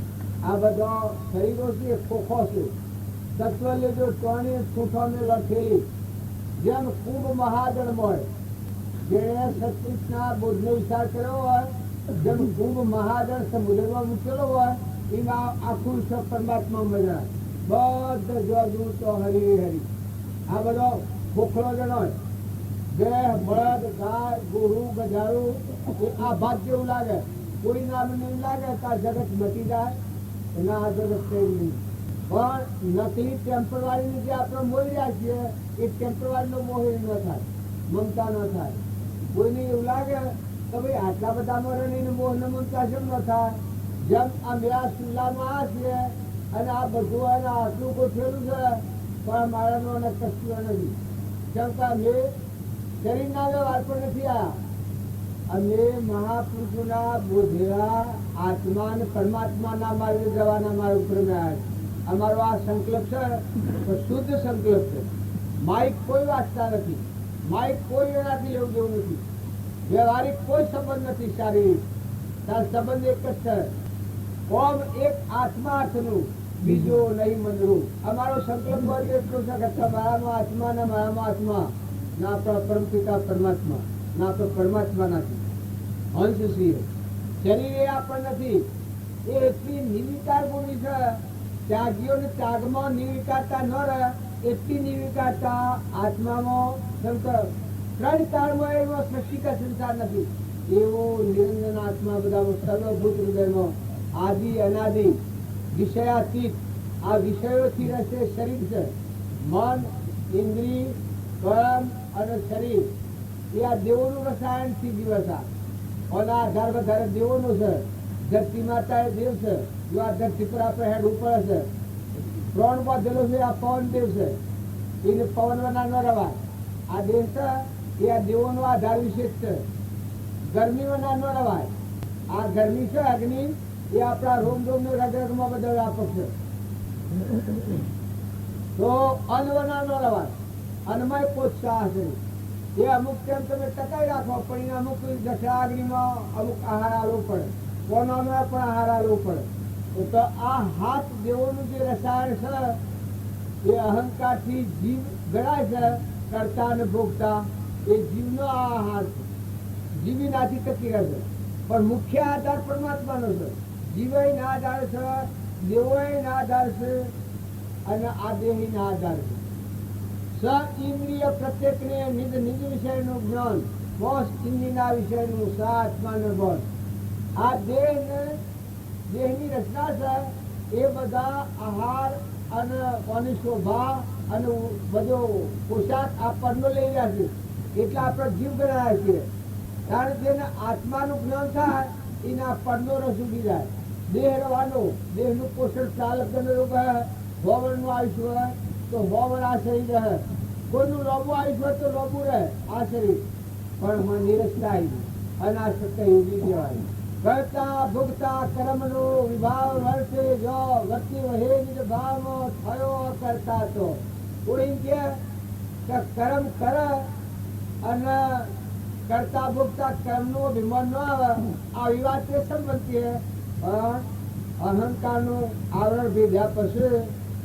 આ બધા શરીરો છે ખોખો છે. તત્વ લેજો ત્રણેય છૂટોને લખેલી જેમ ખૂબ મહાજન હોય, જેને સત્પુરુષના બોધનો વિચાર કર્યો હોય, જેમ ખૂબ મહાજન સમુદ્રમાં મૂકેલો હોય એના આખું વિશ્વ પરમાત્મા મજા. બધા જોવા તો હરી હરી. આ બધો ખોખલો જણ હોય, બે બળદ ગાય ગોરું ગજારું એ આ ભાત જેવું લાગે, કોઈ નામ નહીં લાગે તો આ જગત મટી જાય. એના આ જગત કઈ નહીં. પણ નકલી ટેમ્પરવારીની જે આપણે મોઈ રહ્યા છીએ એ ટેમ્પરવારીનો મોહ ન થાય, મમતા ન થાય. કોઈને એવું લાગે કે ભાઈ આટલા બધા મરે નહીં મોહ ને મમતા કેમ ન થાય. જેમ આ મેળા સુલ્લામાં આ છે અને આ બધું એને આટલું ગોઠવેલું છે પણ મારાનો અને કશું નથી. કેમ કે અમે શરીરના વ્યવહાર પણ નથી આવ્યા. અમે મહાપુરુષોના બોધેલા આત્મા અને પરમાત્માના માર્ગે જવાના માર્ગ ઉપર આવ્યા. અમારો આ સંકલ્પ છે તો શુદ્ધ સંકલ્પ છે. માઇક કોઈ વાંચતા નથી, માઇક કોઈ એનાથી લેવું જેવું નથી, વ્યવહારિક કોઈ સંબંધ નથી. શારીરિક તાર સંબંધ એક જ છે, કોમ એક આત્મા અર્થનું, બીજો નહીં મંદરું. અમારો સંકલ્પ હોય એટલો છે કે તમારામાં આત્મા ને મારામાં આત્મા ના આપણા પરમપિતા પરમાત્મા ના આપણે પરમાત્મા નથી. હંસ છીએ, શરીર એ આપણ નથી. એ એટલી નિર્વિકાર ભૂમિ છે. ત્યાગીઓને ત્યાગમાં નિર્વિકારતા ન રહે એટલી નિર્વિકારતા આત્મામાં ત્રણ કાળમાં એવો સૃષ્ટિકા સંસાર નથી. એવો નિરંજન આત્મા બધા સર્વભૂત હૃદયમાં આદિ અનાદિ વિષયાતીત. આ વિષયોથી રહેશે શરીર છે, મન ઇન્દ્રિય કર્મ અને શરીર એ આ દેવોનું રસાયણ થી દિવસ. અને આધાર વધારે દેવોનો છે. ધરતી માતા એ દેવ છે. જો આ ધરતી પર આપણે હેડ ઉપર છે, ત્રણ બાંધેલો છે. આ પવન દેવ છે, એને પવન વના ન રવાય. આ દેવ છે એ આ દેવોનો આધાર વિશેષ છે. ગરમી વના ન રવાય. આ ગરમી છે અગ્નિ એ આપણા રોમ રોમ ને રગરગમાં બધા વ્યાપક છે. તો અન્ન વના ન રવાય. અન્નમય પોષા છે એ અમુક ટાઈમ તમે ટકાઈ રાખો, પણ એને અમુક દશા અગ્નિમાં અમુક આહાર આલવો પડે, કોનામાં પણ આહાર આલવો પડે. તો આ હાથ દેવોનું જે રસાયણ છે એ અહંકારથી જીવ ગણાય છે, કરતા અને ભોગતા. એ જીવનો આ આહાર છે. જીવી નાથી ટકી રહેશે, પણ મુખ્ય આધાર પરમાત્માનો છે. જીવય ના આધાર છે, દેવોય ના આધાર છે અને આ દેહી ના આધાર છે. સ ઇન્દ્રિય પ્રત્યેકને નિજ નિજ વિષયનું જ્ઞાન, મોસ ઇન્દ્રિયના વિષયનું સ આત્માનું બોધ. આ દેહની રચના છે એ બધા આહાર અને કોની શોભા અને બધો પોશાક આ પરનો લઈ રહ્યા છે. એટલે આપણે જીવ ગણાયા છીએ. કારણ કે જેને આત્માનું જ્ઞાન થાય એના પરનો રસ ઉગી જાય. દેહ રહેવાનો, દેહનું પોષણ ચાલકનો રોગ હોય, હોવરનું આયુષ્ય હોય તો હોવર આ શરીર રહે. કોઈનું લોબું આયુષ્ય હોય તો લોબું રહે આ શરીર, પણ નિરસતા આવી અને આ સત્ય યોગી કહેવાય. કરતા ભોગતા કર્મનો વિભાવ વર્તે જો વતી વહે નિજ ભાવમાં થયો કરતા તો. કોઈ કે કર્મ કરે અને કરતા ભોગતા કર્મનો અભિમાન ન આવે, આ વિવાદ તે સંબંધી પણ અહંકારનું આવરણ ભેદ્યા પછી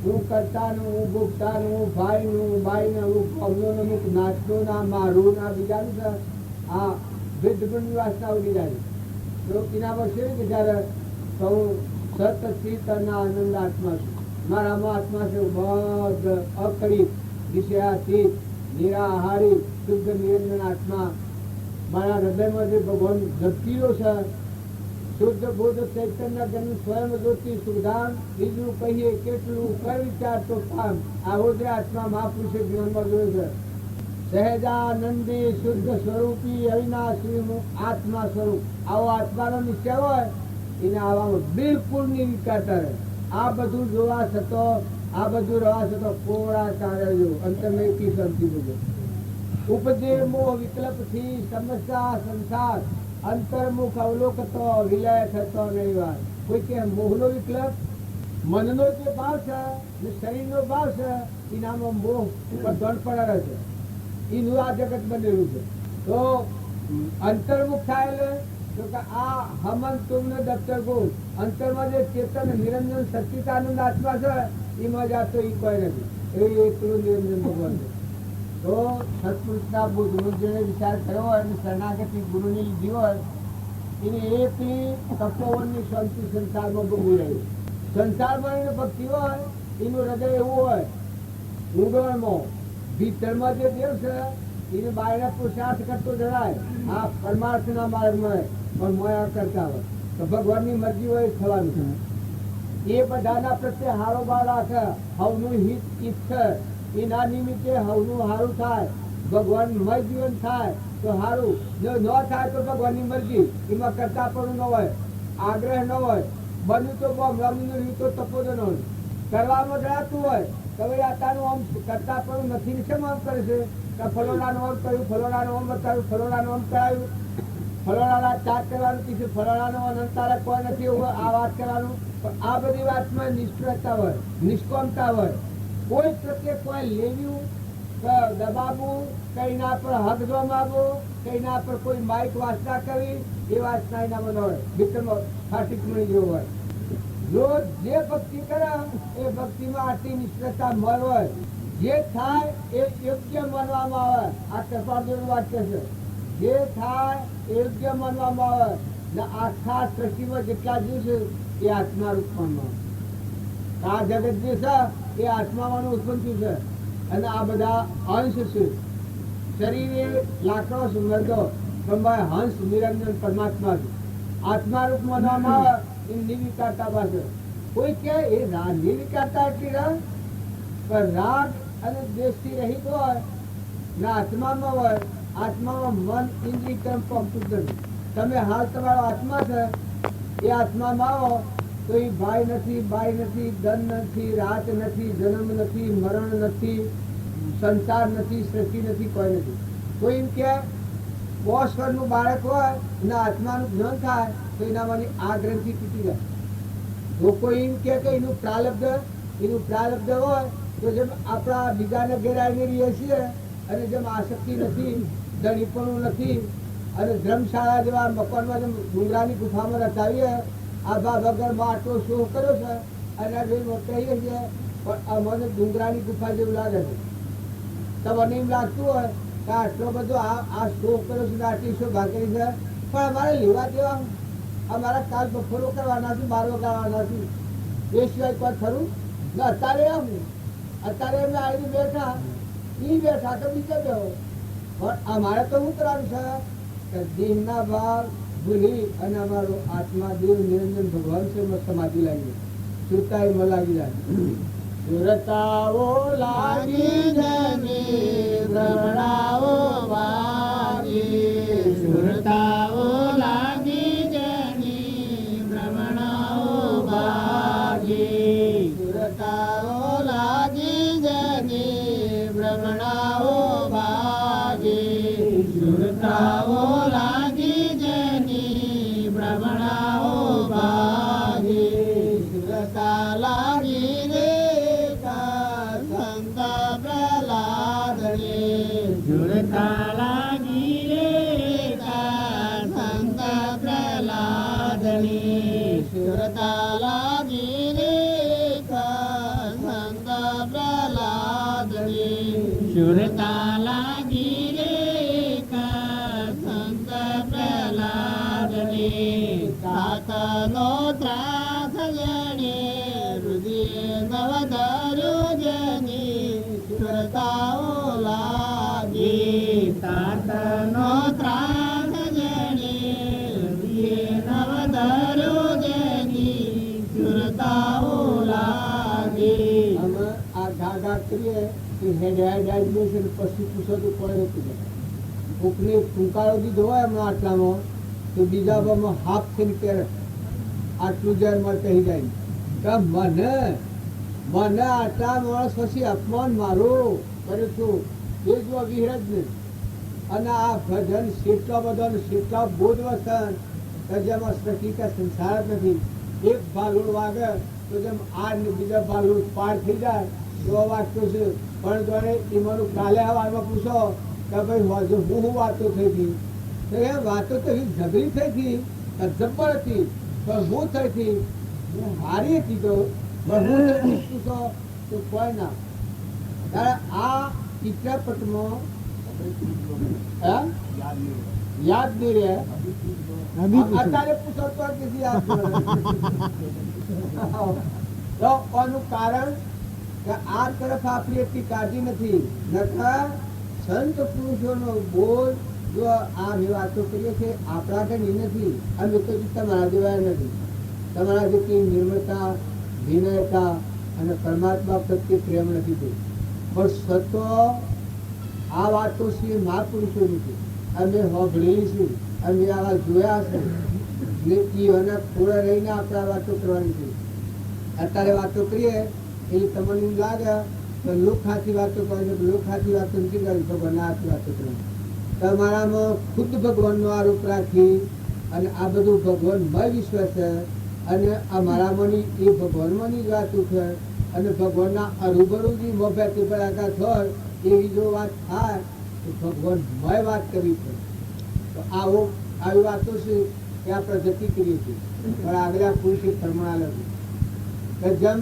હું કર્તાનું, હું ભોગતાનું, હું ભાઈનું, હું બાઈનું, હું પગનું, હું નાચનું ના, મારું ના, બીજાનું છે. આ વિદ્યગુણની વાસના ઉડી જાય. તો એનામાં છે કે જ્યારે કહું સત ચિત્ત અને આનંદ આત્મા છું, મારામાં આત્મા છે બધ અકળિત વિષયાતીત નિરાહારી શુદ્ધ નિરંજન આત્મા. મારા હૃદયમાં જે ભગવાન ધબકીલો છે, શુદ્ધ બોધ ચૈતન્ય જન્મ સ્વયં જ્યોતિ સુધાન. બીજું કહીએ કેટલું કર વિચાર તો કામ. આવો જે આત્મા મહાપુરુષે જીવનમાં જોયો છે. સહેજાનંદી શુદ્ધ સ્વરૂપી અવિનાશી આત્મા સ્વરૂપ. આવો આત્માનો નિશ્ચય હોય એને આવામાં બિલકુલ નહીં વિચારતા રહે. આ બધું જોવા છતો, આ બધું રવા છતો કોરા કાગળજો અંતર્મય કી શાંતિ બધું ઉપજે મોહ વિકલ્પ થી સમસ્યા સંસાર અંતર્મુખ અવલોકતો વિલય થતો નહીં વાર. કોઈ કે મોહનો વિકલ્પ, મનનો જે ભાવ છે ને શરીરનો ભાવ છે એનામાં મોહ ઉપર દોડ પડે છે. એનું આ જગત બનેલું છે. તો અંતર્મુખ થાય એટલે તો કે આ હમન તુમને દફતર ગુણ અંતરમાં જે ચેતન નિરંજન સચ્ચિદાનંદ આત્મા છે એમાં જાતો એ કોઈ નથી. એ એકલું નિરંજન ભગવાન છે. તો સત્પુરુષના બુદ્ધનો જેને વિચાર કર્યો હોય અને શરણાગતિ ગુરુની લીધી હોય એને એકલી તપોવનની શાંતિ સંસારમાં ભોગવી રહ્યું. સંસારમાં એને ભક્તિ હોય એનું હૃદય એવું હોય ઊંડણમાં ભીતરમાં જે દેવ છે એને બહારના પુરુષાર્થ કરતો જણાય. આ પરમાર્થના માર્ગમાં પણ મોયા કરતા હોય તો ભગવાનની મરજી હોય થવાનું. એ બધાના પ્રત્યે હારો ભાવ રાખે, હવનું હિત ઈચ્છે. એના નિમિત્તે હવનું સારું થાય, ભગવાનમય જીવન થાય તો સારું. જો ન થાય તો ભગવાનની મરજી. એમાં કરતા પણ ન હોય, આગ્રહ ન હોય. બન્યું તો બ્રહ્મનું રહ્યું તો તપોદન હોય. કરવામાં જણાતું હોય તો ભાઈ આતાનું આમ કરતા પણ નથી. કેમ આમ કરે છે કે ફલોડાનું આમ કર્યું, ફલોડાનું આમ બતાવ્યું, ફલોડાનું આમ કરાયું, ફલોડાના ચાર કરવાનું કીધું, ફલોડાનું અનંતારે કોઈ નથી એવું આ વાત કરવાનું. પણ આ બધી વાતમાં નિષ્ફળતા હોય, નિષ્કામતા હોય. કોઈ પ્રત્યે કોઈ લેવું દબાવવું, કઈના પર હક જમાવવું, કઈના પર કોઈ માઇક વાસના કરવી એ વાસના એનામાં ન હોય. ભીતરમાં ફાટી મળી ગયો હોય. જો જે ભક્તિ કરે એ ભક્તિમાં આટલી નિષ્ફળતા મળ હોય. જે થાય એ યોગ્ય માનવામાં આવે. આ કૃપાળદેવનું વાક્ય છે. જે થાય એ યોગ્ય માનવામાં આવે ને આખા સૃષ્ટિમાં જેટલા જીવ છે એ આત્મા રૂપમાં. આ જગત જે છે એ આત્માવાનું ઉત્પન્ન થયું છે અને આ બધા અંશ છે. શરીર એ લાકડો સુમર્દો પણ હંસ નિરંજન પરમાત્મા છે. આત્મા રૂપ માનવામાં આવે એ નિર્વિકારતા પાસે. કોઈ કે એ નિર્વિકારતા એટલી રહે પણ રાગ અને દ્વેષથી રહિત હોય ને આત્મામાં હોય. આત્મામાં મન ઇન્દ્રિય કર્મ પહોંચતું નથી. તમે હાલ તમારો આત્મા છે એ આત્મામાં આવો તો એ ભાઈ નથી, બાઈ નથી, ધન નથી, રાત નથી, જન્મ નથી, મરણ નથી, સંસાર નથી, સૃષ્ટિ નથી, કોઈ નથી. કોઈ એમ કે 5 વર્ષનું બાળક હોય અને આત્માનું જ્ઞાન થાય તો એનામાંની આ ગ્રંથિ તૂટી જાય. તો કોઈ એમ કે એનું પ્રાલબ્ધ હોય તો જેમ આપણા બીજાને ઘેરાઈને રહીએ છીએ અને જેમ આસક્તિ નથી, દણીપણું નથી અને ધર્મશાળા જેવા મકાનમાં જેમ ડુંગરાની ગુફામાં રચાવીએ આભા વગરમાં આટલો શો કર્યો છે અને કહીએ છીએ પણ અમને ડુંગરાની ગુફા જેવું લાગે છે. તમને એમ લાગતું હોય કે આટલો બધો આ શો કર્યો છે, આટલી શો ભાગેલી છે પણ અમારે લેવા દેવા અમારા કાલ બપોરો કરવાના છે, 12 વગાડવાના છે એ સિવાય કોઈ ખરું ને. અત્યારે અમે આવી બેઠા કે બીજા બેહો પણ અમારે તો શું કરવાનું છે કે દેહના ભાવ ભૂલી અને અમારો આત્મા દેવ નિરંજન ભગવાન છે સમાધિ લાગી સુરતા એમાં લાગી જાય. સુરતાઓ લાગી જની ભ્રમણાઓ વાગી, સુરતાઓ લાગી જની ભ્રમણાઓ વાગી, સુરતાઓ લાગી જની ભ્રમણાઓ વાગી, સુરતાઓ લાગી જની ભ્રમણાઓ વાગી, સુરતા લાગી રે સંત પ્રહલાદને, સુરતા લાગી રે સંત પ્રહલાદને, સુરતા લાગી રે સંત તાતનો ત્રાસ જેણે રુધિર નવધર્યો જેની સુરતાઓ લાગી તાતનો ત્રાસ જેણે રુધિર નવધર્યો જેની સુરતાઓ લાગી અમે આ ઘા કરીએ કે હેડ આવી છે પછી પૂછો તો કોઈ નથી કોકને ટૂંકારો દીધો હોય એમના આટલામાં તો બીજા બામાં હાફ થઈને કે આટલું જન્મ કહી જાય કે મને આટલા માણસ પછી અપમાન મારું કર્યું છું એ જો વિહરજ ને અને આ ભજન શેટલા બધા શેટલા બોધ વસન કે જેમાં હકીકત સંસાર જ નથી એક ભાલુડ વાગે તો જેમ આ ને બીજા ભાલુડ પાર થઈ જાય એવો વાગતો છે પણ જોડે એમાંનું કાલે હવારમાં પૂછો કે ભાઈ હું વાતો થઈ હતી તો એ વાતો તો ઝઘડી થઈ હતી જબ્બર હતી પણ હું થઈ હતી હું હારી હતી તો હું પૂછો તો કોઈ ના ત્યારે આ ચિત્રપટમાં યાદ નહીં રહે અત્યારે પૂછો તો કિસી યાદ તો આનું કારણ કે આ તરફ આપણી એટલી કાળજી નથી નકર સંત પુરુષોનો બોધ જો આ વાતો કરીએ છીએ આપણા કઈ નથી અમે તો તમારા જેવા નથી તમારા જેટલી નિર્મળતા વિનયતા અને પરમાત્મા પ્રત્યે પ્રેમ નથી થયું પણ સતો આ વાતો છે મહાપુરુષોની છે અમે સાંભળેલી છે અમે આવા જોયા છે ને એના થોડા રહીને આપણે આ વાતો કરવાની છે અત્યારે વાતો કરીએ એ તમને લાગે તો લોક હાથી વાતો કરે છે લોક હાથી વાતો નથી કરી ભગવાન હાથી વાતો કરે તમારામાં ખુદ ભગવાનનો આરોપ રાખી અને આ બધું ભગવાનમય વિશ્વ છે અને અમારામાંની એ ભગવાનમાંની જ વાતો છે અને ભગવાનના અરૂબરૂ જે મોભેથી બરાબર હોય એવી જો વાત થાય તો ભગવાનમય વાત કરવી પડે તો આવી વાતો છે કે આપણે જતી કરીએ છીએ પણ આગલા પુરુષે ફરમાન લખ્યું કે જેમ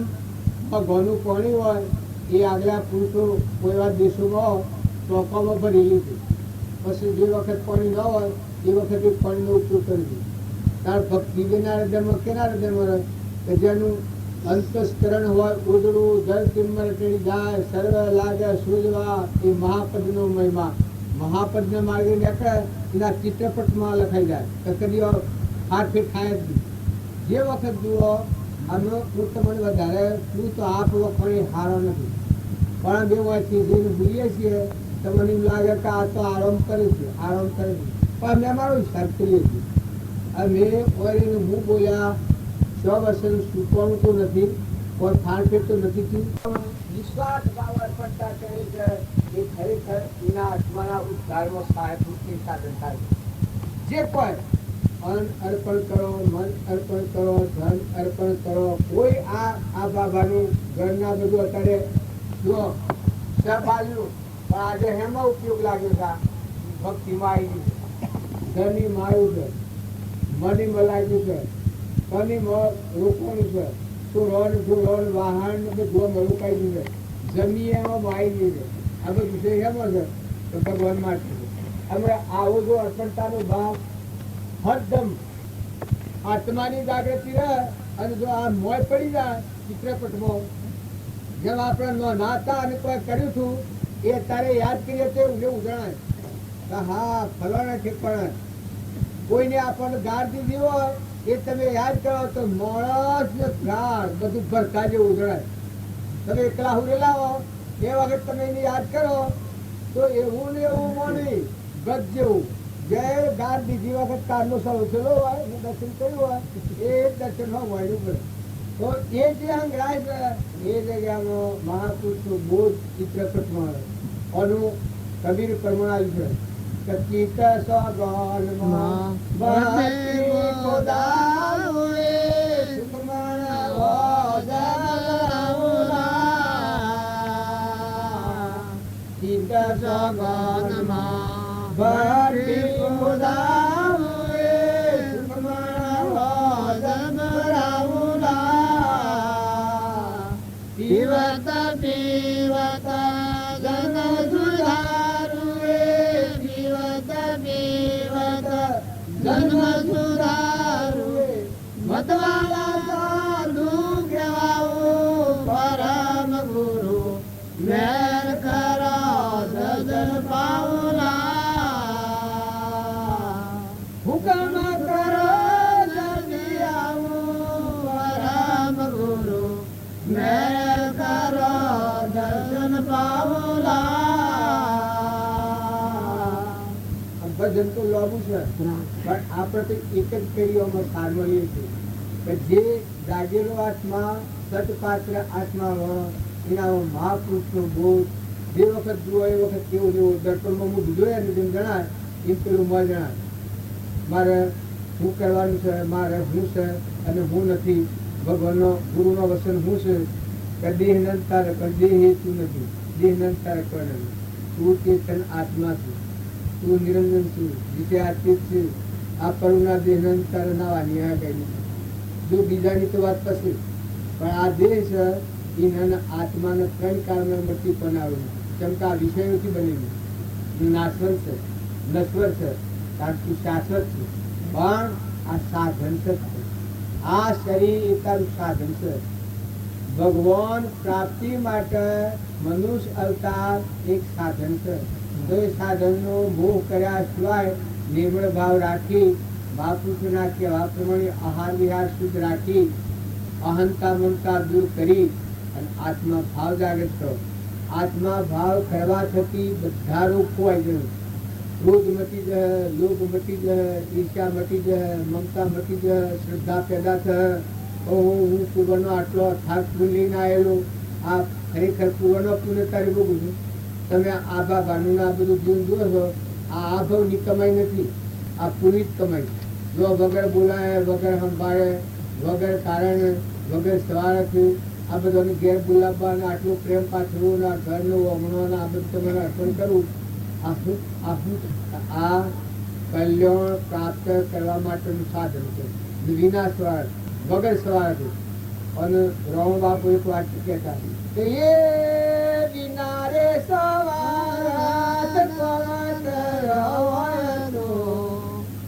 ભગવાનનું પાણી હોય એ આગલા પુરુષો કોઈ વાર દેશોમાં ચોકામાં ભરેલી છે પછી જે વખત પાણી ન હોય એ વખતે પાણીનો ઉપયોગ કરે છે તાર ભક્તિ દેનાર જન્મ કેનાર જન્મ રહે કે જેનું અંતસ્કરણ હોય ઉજળું જળ કિંમર ટેડી જાય સર્વ લાગે સૂજવા એ મહાપદનો મહિમા મહાપદને માર્ગે નીકળે એના ચિત્રપટમાં લખાઈ જાય તો કદી હાથે થાય જ નહીં જે વખત જુઓ આનો હું તમને વધારે શું તો આપ વખતે હારો નથી પણ બે વાંચી જઈને ભૂલીએ છીએ તો મને એમ લાગે કે આ તો આરામ કરે છે પણ અમે અમારો હિસાબ કરીએ છીએ અમે ઓરીને હું બોલ્યા 100 વર્ષનું સૂચવાનું તો નથી કોઈ ફાળફેર તો નથી થયું વિશ્વાસ ભાવ અર્પણતા કરે છે એ ખરેખર એના આત્માના ઉદ્ધારમાં સહાયભૂતની સાધન થાય જે કોઈ અન્ન અર્પણ કરો મન અર્પણ કરો ધન અર્પણ કરો કોઈ આ બાબાનું ઘરના બધું અત્યારે જો સભાલ્યું પણ આજે હેમાં ઉપયોગ લાગ્યો છે ભક્તિમાં આવી ગયું ધની મારું છે મની મલાગ્યું છે કની રોકવાનું છે તો રોન વાહન બધું રોકાઈ ગયું છે જમી એમાં મારી ગયું છે આ બધું છે એમાં છે તો ભગવાન માટે અમે આવો જો અર્પણતાનો ભાવ હરદમ આત્માની જાગૃતિ રહે અને જો આ મોય પડી જાય ચિત્રપટમાં જેમ આપણે નાતા અને કોઈ કર્યું હતું એ અત્યારે યાદ કરીએ તો એવું જણાય કે હા ફલાણા ઠેકાણે કોઈને આપણને ગાળ દીધી હોય એ તમે યાદ કરો તો માણસ ને ગાળ બધું ભરતા જેવું જણાય તમે એકલા હુરેલા હો એ વખત તમે એને યાદ કરો તો એવું ને એવું માની ગજ જેવું જે ગાળ દીધી વખત કારનો સૌથેલો હોય દર્શન કર્યું હોય એ દર્શનમાં મળ્યું પડે તો એ જે સંગ્રહાય છે એ જગ્યામાં મહાપુરુષનું બોધ ચિત્રપટમાં અનુ કબીર પરમણાયું છે કે ચિત્ત સગનમાં ભક્તિ ખોદાવે સુખમણ ચિત્ત સગનમાં ભક્તિ ખોદાવે સુખમણ પીવત પીવત જન સુધારુએ પીવત પીવત જન્મ સુધારુએ મતવાલા સાધુ કહેવાવું પરમ ગુરુ મેર કરો દર્શન પાવલા હુકમ કરો જલ્દી આવું પરમ ગુરુ મેર કરો દર્શન પાવલા ભજન તો લાગુ છે પણ આપણે તો એક જ કરીઓમાં સાર મળીએ છીએ કે જે જાગેલો આત્મા સતપાત્ર આત્મા એના મહાપુરુષનો બોધ જે વખત જુઓ એ વખત કેવો જેવો દર્પણમાં હું જોયા ને જેમ જણાય એમ પેલું મળ જણાય મારે શું કરવાનું છે, મારે હું છે અને હું નથી, ભગવાનનો ગુરુનો વસન હું છે કે દેહ નંતારે પણ દેહ હેતુ નથી, દેહ નંતારે પણ નથી, તું ચેતન આત્મા છું, તું નિરંજન છું, જીતે આતીત છે, આ કરુણા દેહ નંતારે નાવાની આ કઈ જો બીજાની તો વાત પછી પણ આ દેહ છે એ આત્માને ત્રણ કાળમાં મૃત્યુ બનાવેલું કેમ કે આ વિષયોથી બનેલું નાશવર છે, નશ્વર છે, કારણ કે શાશ્વત છે પણ આ સાધન છે, આ શરીર એ તારું સાધન છે. ભગવાન પ્રાપ્તિ માટે મનુષ્ય અવતાર એક સાધન છે. તો એ સાધનનો મોહ કર્યા સિવાય નિર્મળ ભાવ રાખી મહાપુરુષોના કહેવા પ્રમાણે આહાર વિહાર શુદ્ધ રાખી અહંતા મમતા દૂર કરી અને આત્મા ભાવ જાગૃત કરો. આત્મા ભાવ કરવા થકી બધા રોગ ખોવાઈ ગયું. ક્રોધ મટી જાય, લોભ મટી જાય, ઈર્ષ્યા મટી જાય, મમતા મટી જાય, શ્રદ્ધા પેદા થાય. હું પૂર્વનો આટલો થાક લઈને આવેલો, આ ખરેખર પૂર્વનો પુણ્ય તારી ભોગું છું. તમે આભા ભાનું આ બધું જીવન જુઓ છો, આ આભવની કમાઈ નથી, આ પુનિત કમાઈ. જો વગર બોલાય, વગર સંભાળે, વગર કારણે, વગર સવારથી આ બધાને ઘેર બોલાવવા અને આટલું પ્રેમ પાછળું ને આ ઘરનું હમણાં આ બધું તમારે અર્પણ કરવું આ કલ્યાણ પ્રાપ્ત કરવા માટેનું સાધન છે. વિના સ્વાર્થ, વગર સ્વાર્થ. અને રામ બાપુ એક વાત કહેતા કે એ વિના રે સ્વાર્થ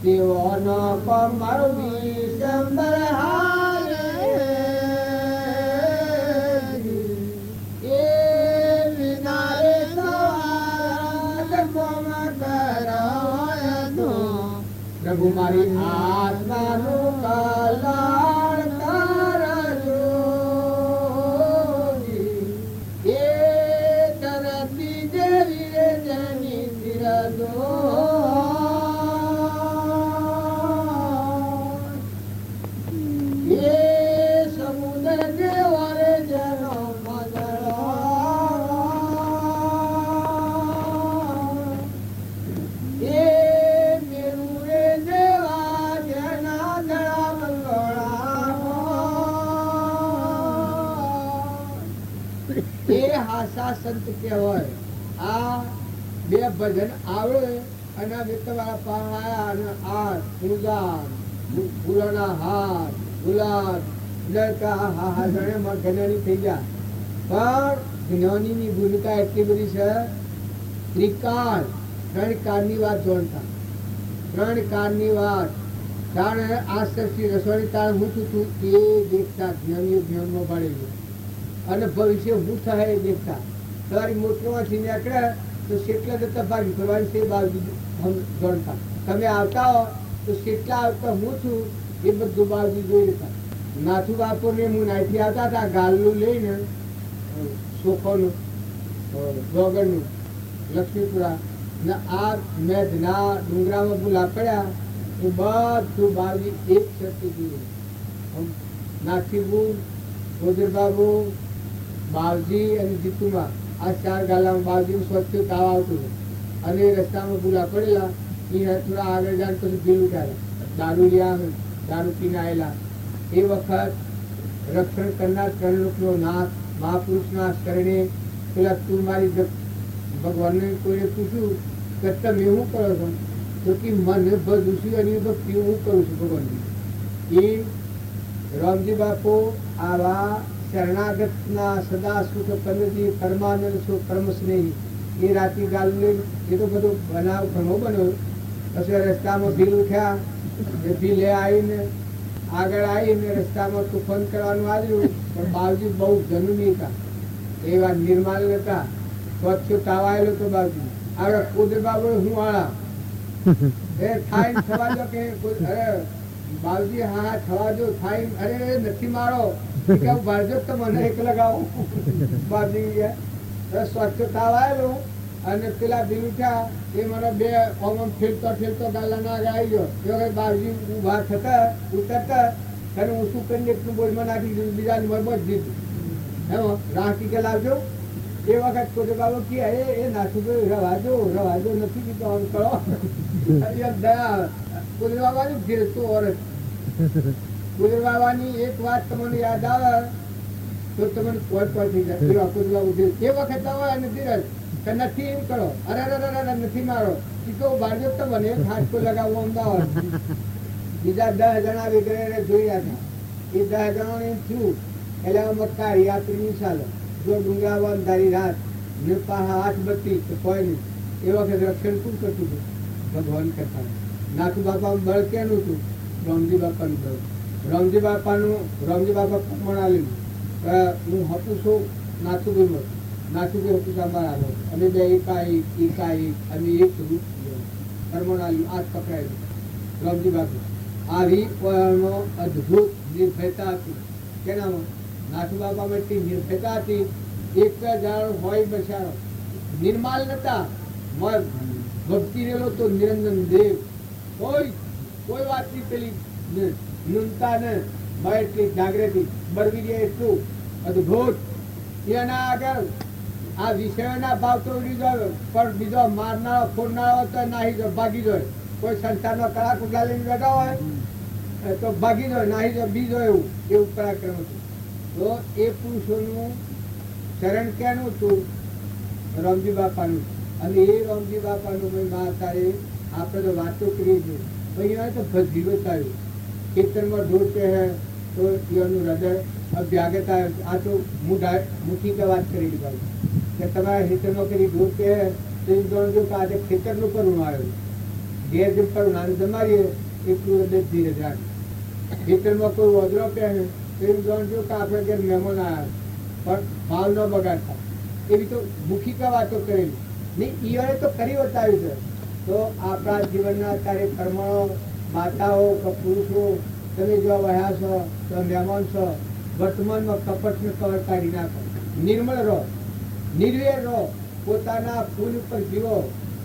તેઓનો કમર વિશંબર હારે એ વિના રે સ્વાર્થ પ્રભુ મારી આત્માનું કલ્યાણ કરજો. એ તરતી દેવી રે જની બિરજો. એ સમુદ્ર જેવો રે જનો મદળો. એ હાસા સંત કહેવાય. આ બે ભજન આવડે અને વેતવાળા પાયા અને આ ફૂલદાન ફૂલોના હાથ ગુલાબ જ્ઞાની થઈ ગયા. પણ જ્ઞાનીની ભૂમિકા એટલી બધી છે. ત્રિકાળ ત્રણ કાળની વાત જોડતા, ત્રણ કાળની વાત જાણે આ સૃષ્ટિ રસોડી તાળ હું છું એ દેખતા જ્ઞાનીઓ જ્ઞાનમાં પાડેલું અને ભવિષ્ય હું થાય એ દેખતા. તમારી મોટરમાંથી નીકળે તો શેટલા જતા ભાગી ફરવાની છે બાજુ જોડતા. તમે આવતા હો તો શેટલા આવતા હું છું એ બધું બાજુ જોઈ લેતા. નાથુ બાપુને હું નાઈથી આવતા હતા ગાલનું લઈને સોફાનું ગોગળનું લક્ષ્મીપુરા ને આ મેઘના ડુંગરામાં ભૂલા પડ્યા હું બધું બાજુ એક શક્તિ જોયું. નાથીબુ, ગોદરબાબુ, બાવજી અને જીતુમાં આ ચાર ગાલામાં બાવજી સ્વચ્છ તાવ આવતું અને રસ્તામાં ભૂલા પડેલા. એ થોડા આગળ જાય પછી ભીલ ઉઠાડ્યા, દારૂ લ્યા, દારૂ પીને આવેલા. એ વખત રક્ષણ કરનાર ત્રણલોકનો નાથ મહાપુરુષના શરણે પેલા તું મારી ભગવાનને કોઈને પૂછ્યું કે તમે શું કરો છો? તો કે મને બધું છું અને ભક્તિ હું કરું છું ભગવાનની. એ રામજી બાપુ આવા શરણાગતના સદા સુખ કનજી પરમાનંદ સુખ કર્મ સ્નેહી એ રાતી ગાલ એ તો બધો બનાવ ઘણો બન્યો. પછી રસ્તામાં ભીલ ઉઠ્યા, ભીલે આવીને આગળ આવીને રસ્તામાં તુફાન કરવાનું આવ્યું પણ બાવજી બહુ જનુની હતા, એવા નિર્માલ હતા, સ્વચ્છ તાવાયેલો તો બાવજી. આગળ કુદર બાબુ હું વાળા એ થાય થવા દો કે અરે બાવજી હા હા થવા દો થાય, અરે નથી મારો કેવું ભાડજો તો મને એક લગાવો. બાવજી સ્વચ્છ તાવાયેલું અને પેલા બીલુઠા એ મને બે ઓમ ઠેલતો ગાલાના આગળ આવી ગયો. એ વખત બાવજી ઉભા થતા ઉતરતા અને હું શું કરીને એકનું બોલમાં નાખી દીધું, બીજાને મરબત દીધું. એમ રાહટી કે લાવજો. એ વખત કોઈ બાબુ કે એ નાખું રવાજો નથી કીધો આમ કરો. દયા કુદર બાબાની ઘેરતો ઓરત. કુદર બાબાની એક વાત તમને યાદ આવે તો તમને કોઈ પણ થઈ જાય. કુદર બાબુ એ વખત આવે અને ધીરજ નથી એમ કરો, અરે નથી મારો તો બાજુ તો મને એક હાથ તો લગાવવો અમદાવાદ. બીજા 10 જણા વગેરે જોયા હતા. એ 10 જણાને થયું એટલે મક્કા યાત્રીની ચાલે જો ડુંગરાવા અંધારી રાત ને પાહા 8 બત્તી તો કોઈ નહીં. એ વખત રક્ષણ શું કરતું હતું? ભગવાન કરતા. નાથુ બાપા બળ કેનું હતું? રામજી બાપાનું બળ. રામજી બાપા પ્રમાણ આવેલું હું હપું છું નાથુ ગુરમત નાથુ કે હપું સાંભાળ આવ્યો અને બે એકાએક અને એક રૂપ પરમાણ આ પકડાયેલું રામજી બાપુ. આવી અદભુત નિર્ભયતા હતી. કેનામાં? નાથુ બાપામાં એટલી નિર્ભયતા હતી. એક જાણ હોય બચારો નિર્માલ નતા, ભક્તિ રેલો તો નિરંજન દેવ. કોઈ વાતની પેલી ન્યૂનતા ને એટલી જાગૃતિ બળવી એટલું અદભુત. એના આગળ આ વિષયોના ભાવ તો ઉડી જાય પણ બીજો મારનારો ફોડનારો તો નાહી જાય, ભાગી જાય. કોઈ સંસારનો કળા કુટલા લઈને બેઠા હોય તો ભાગી જાય, નાહી જાય, બીજો એવું પરાક્રમ હતું. તો એ પુરુષોનું ચરણ ક્યાંનું હતું? રામજી બાપાનું. અને એ રામજી બાપાનું અત્યારે આપણે તો વાતો કરીએ છીએ અહીંયા તો ભજી બતાવ્યું. ખેતરમાં ઢોળતે હે તો એનું હૃદય અભ્યાગત આ તો મુઠ્ઠી કે વાત કરી ભાઈ કે તમારા ખેતરમાં કરી ઢોળતે હે તો એમ જાણજો કે આજે ખેતરનું કરવું આવ્યું. ઘેર જેમ કરવું નાનું જમાડીએ એટલું હૃદય ધીરે રાખે. ખેતરમાં કોઈ ઓદરો પહેરે તો એમ જાણજો કે આપણે ઘેર મહેમાન આવ્યા પણ ભાવ ન બગાડતા. એવી તો મુખિકા વાતો કરેલી નહીં, ઈઓને તો કરી બતાવ્યું છે. તો આપણા જીવનના અત્યારે કર્મણો માતાઓ કે પુરુષો તમે જો વહ્યા છો તો મહેમાન છો, વર્તમાનમાં કપટને કવર કાઢી નાખો. નિર્મળ રહો, નિર્વેર રહો, પોતાના ફૂલ ઉપર જીવો.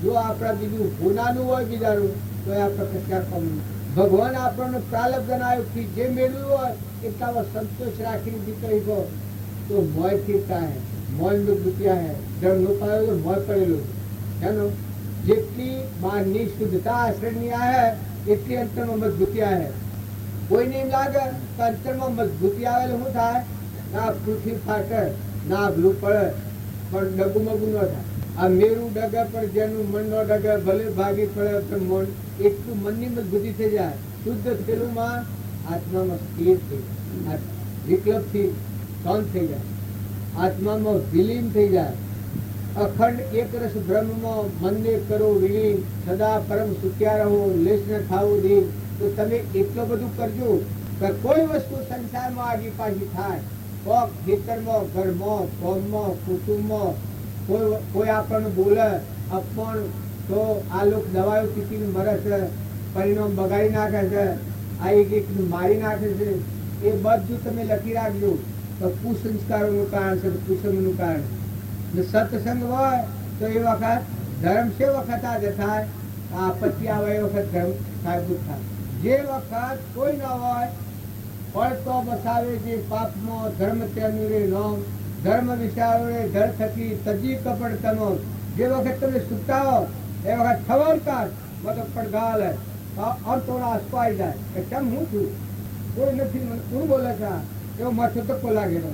જો આપણા બીજું ગુનાનું હોય બીજાનું તો એ આપણે કશા કમનું. ભગવાન આપણને પ્રાલબ્ધ બનાવ્યું કે જે મેળવ્યું હોય એટલામાં સંતોષ રાખીને દીકરી ગો તો મોય ફીરતા હે, મોય મજબૂતિયા હે. ધર્મ નો પાયો તો મોય પડેલું એનો. જેટલી બહારની શુદ્ધતા આશ્રયની આવે એટલી અંતરમાં મજબૂતી આવે. કોઈને એમ લાગે કે અંતરમાં મજબૂતી આવેલું શું થાય? ના પૃથ્વી ફાટે ના અઘલું પડે પણ ડગુ મગુ ન થાય. આ મેરું ડગે પણ જેનું મન ન ડગે ભલે ભાગી પડે તો મન એટલું મનની મજબૂતી થઈ જાય. શુદ્ધ થયેલું માં આત્મામાં સ્થિર થઈ જાય, વિકલ્પથી શાંત થઈ જાય, આત્મામાં વિલીન થઈ જાય. અખંડ એક રસ બ્રહ્મમાં મનને કરો વિલીન, સદા પરમ સુખ્યા રહો, લેશ ન થાવું દીન. તો તમે એટલું બધું કરજો કે કોઈ વસ્તુ સંસારમાં આગી પાછી થાય. કોક ખેતરમાં, ઘરમાં, કોમમાં, કુટુંબમાં કોઈ આપણને બોલે અપમાન તો આ લોકો દવાઓ પીતીને મરે છે, પરિણામ બગાડી નાખે છે, આ એક મારી નાખે છે. એ બધું તમે લખી રાખજો તો કુસંસ્કારોનું કારણ છે, કુસંગનું કારણ. સત્સંગ હોય તો એ વખત ધર્મ છે વખત આજે થાય, આપત્તિ આવે એ વખત ધર્મ સાબિત થાય. જે વખત કોઈ ન હોય પડતો બસાવે જે પાપમાં ધર્મ તેનું રે નામ, ધર્મ વિચારો રે ધર થકી તજી કપડ તનો. જે વખત તમે સુતા હો એ વખત ખબર કાઢ મતલબ પડઘાલ અંતોના આસપાઈ જાય કે કેમ હું છું, કોઈ નથી, કોણ બોલે છે? એવો મથો ધક્કો લાગેલો,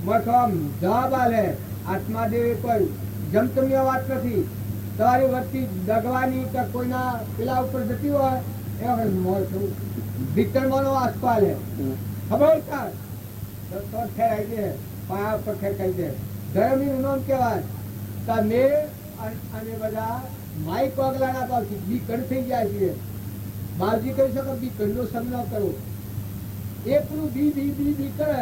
મથો આમ જવાબ આલે. આત્માદેવે કોઈ જમતમીય વાત નથી. તમારી વસ્તી દગવાની કે કોઈના પેલા ઉપર જતી હોય એ વખત ભીતરમાંનો આસપાલ હે ખબર કાઢ તો ઠેરાઈ દે, પાયા ઉપર ઠેકાઈ દે. ધર્મનું નામ કહેવાય. તમે અને બધા માઇક પગલાના પાછી બીકણ થઈ જાય છે. બાવજી કહી શકો બીકણનો સંગ ન કરો. એકલું દી દી દી દી કરે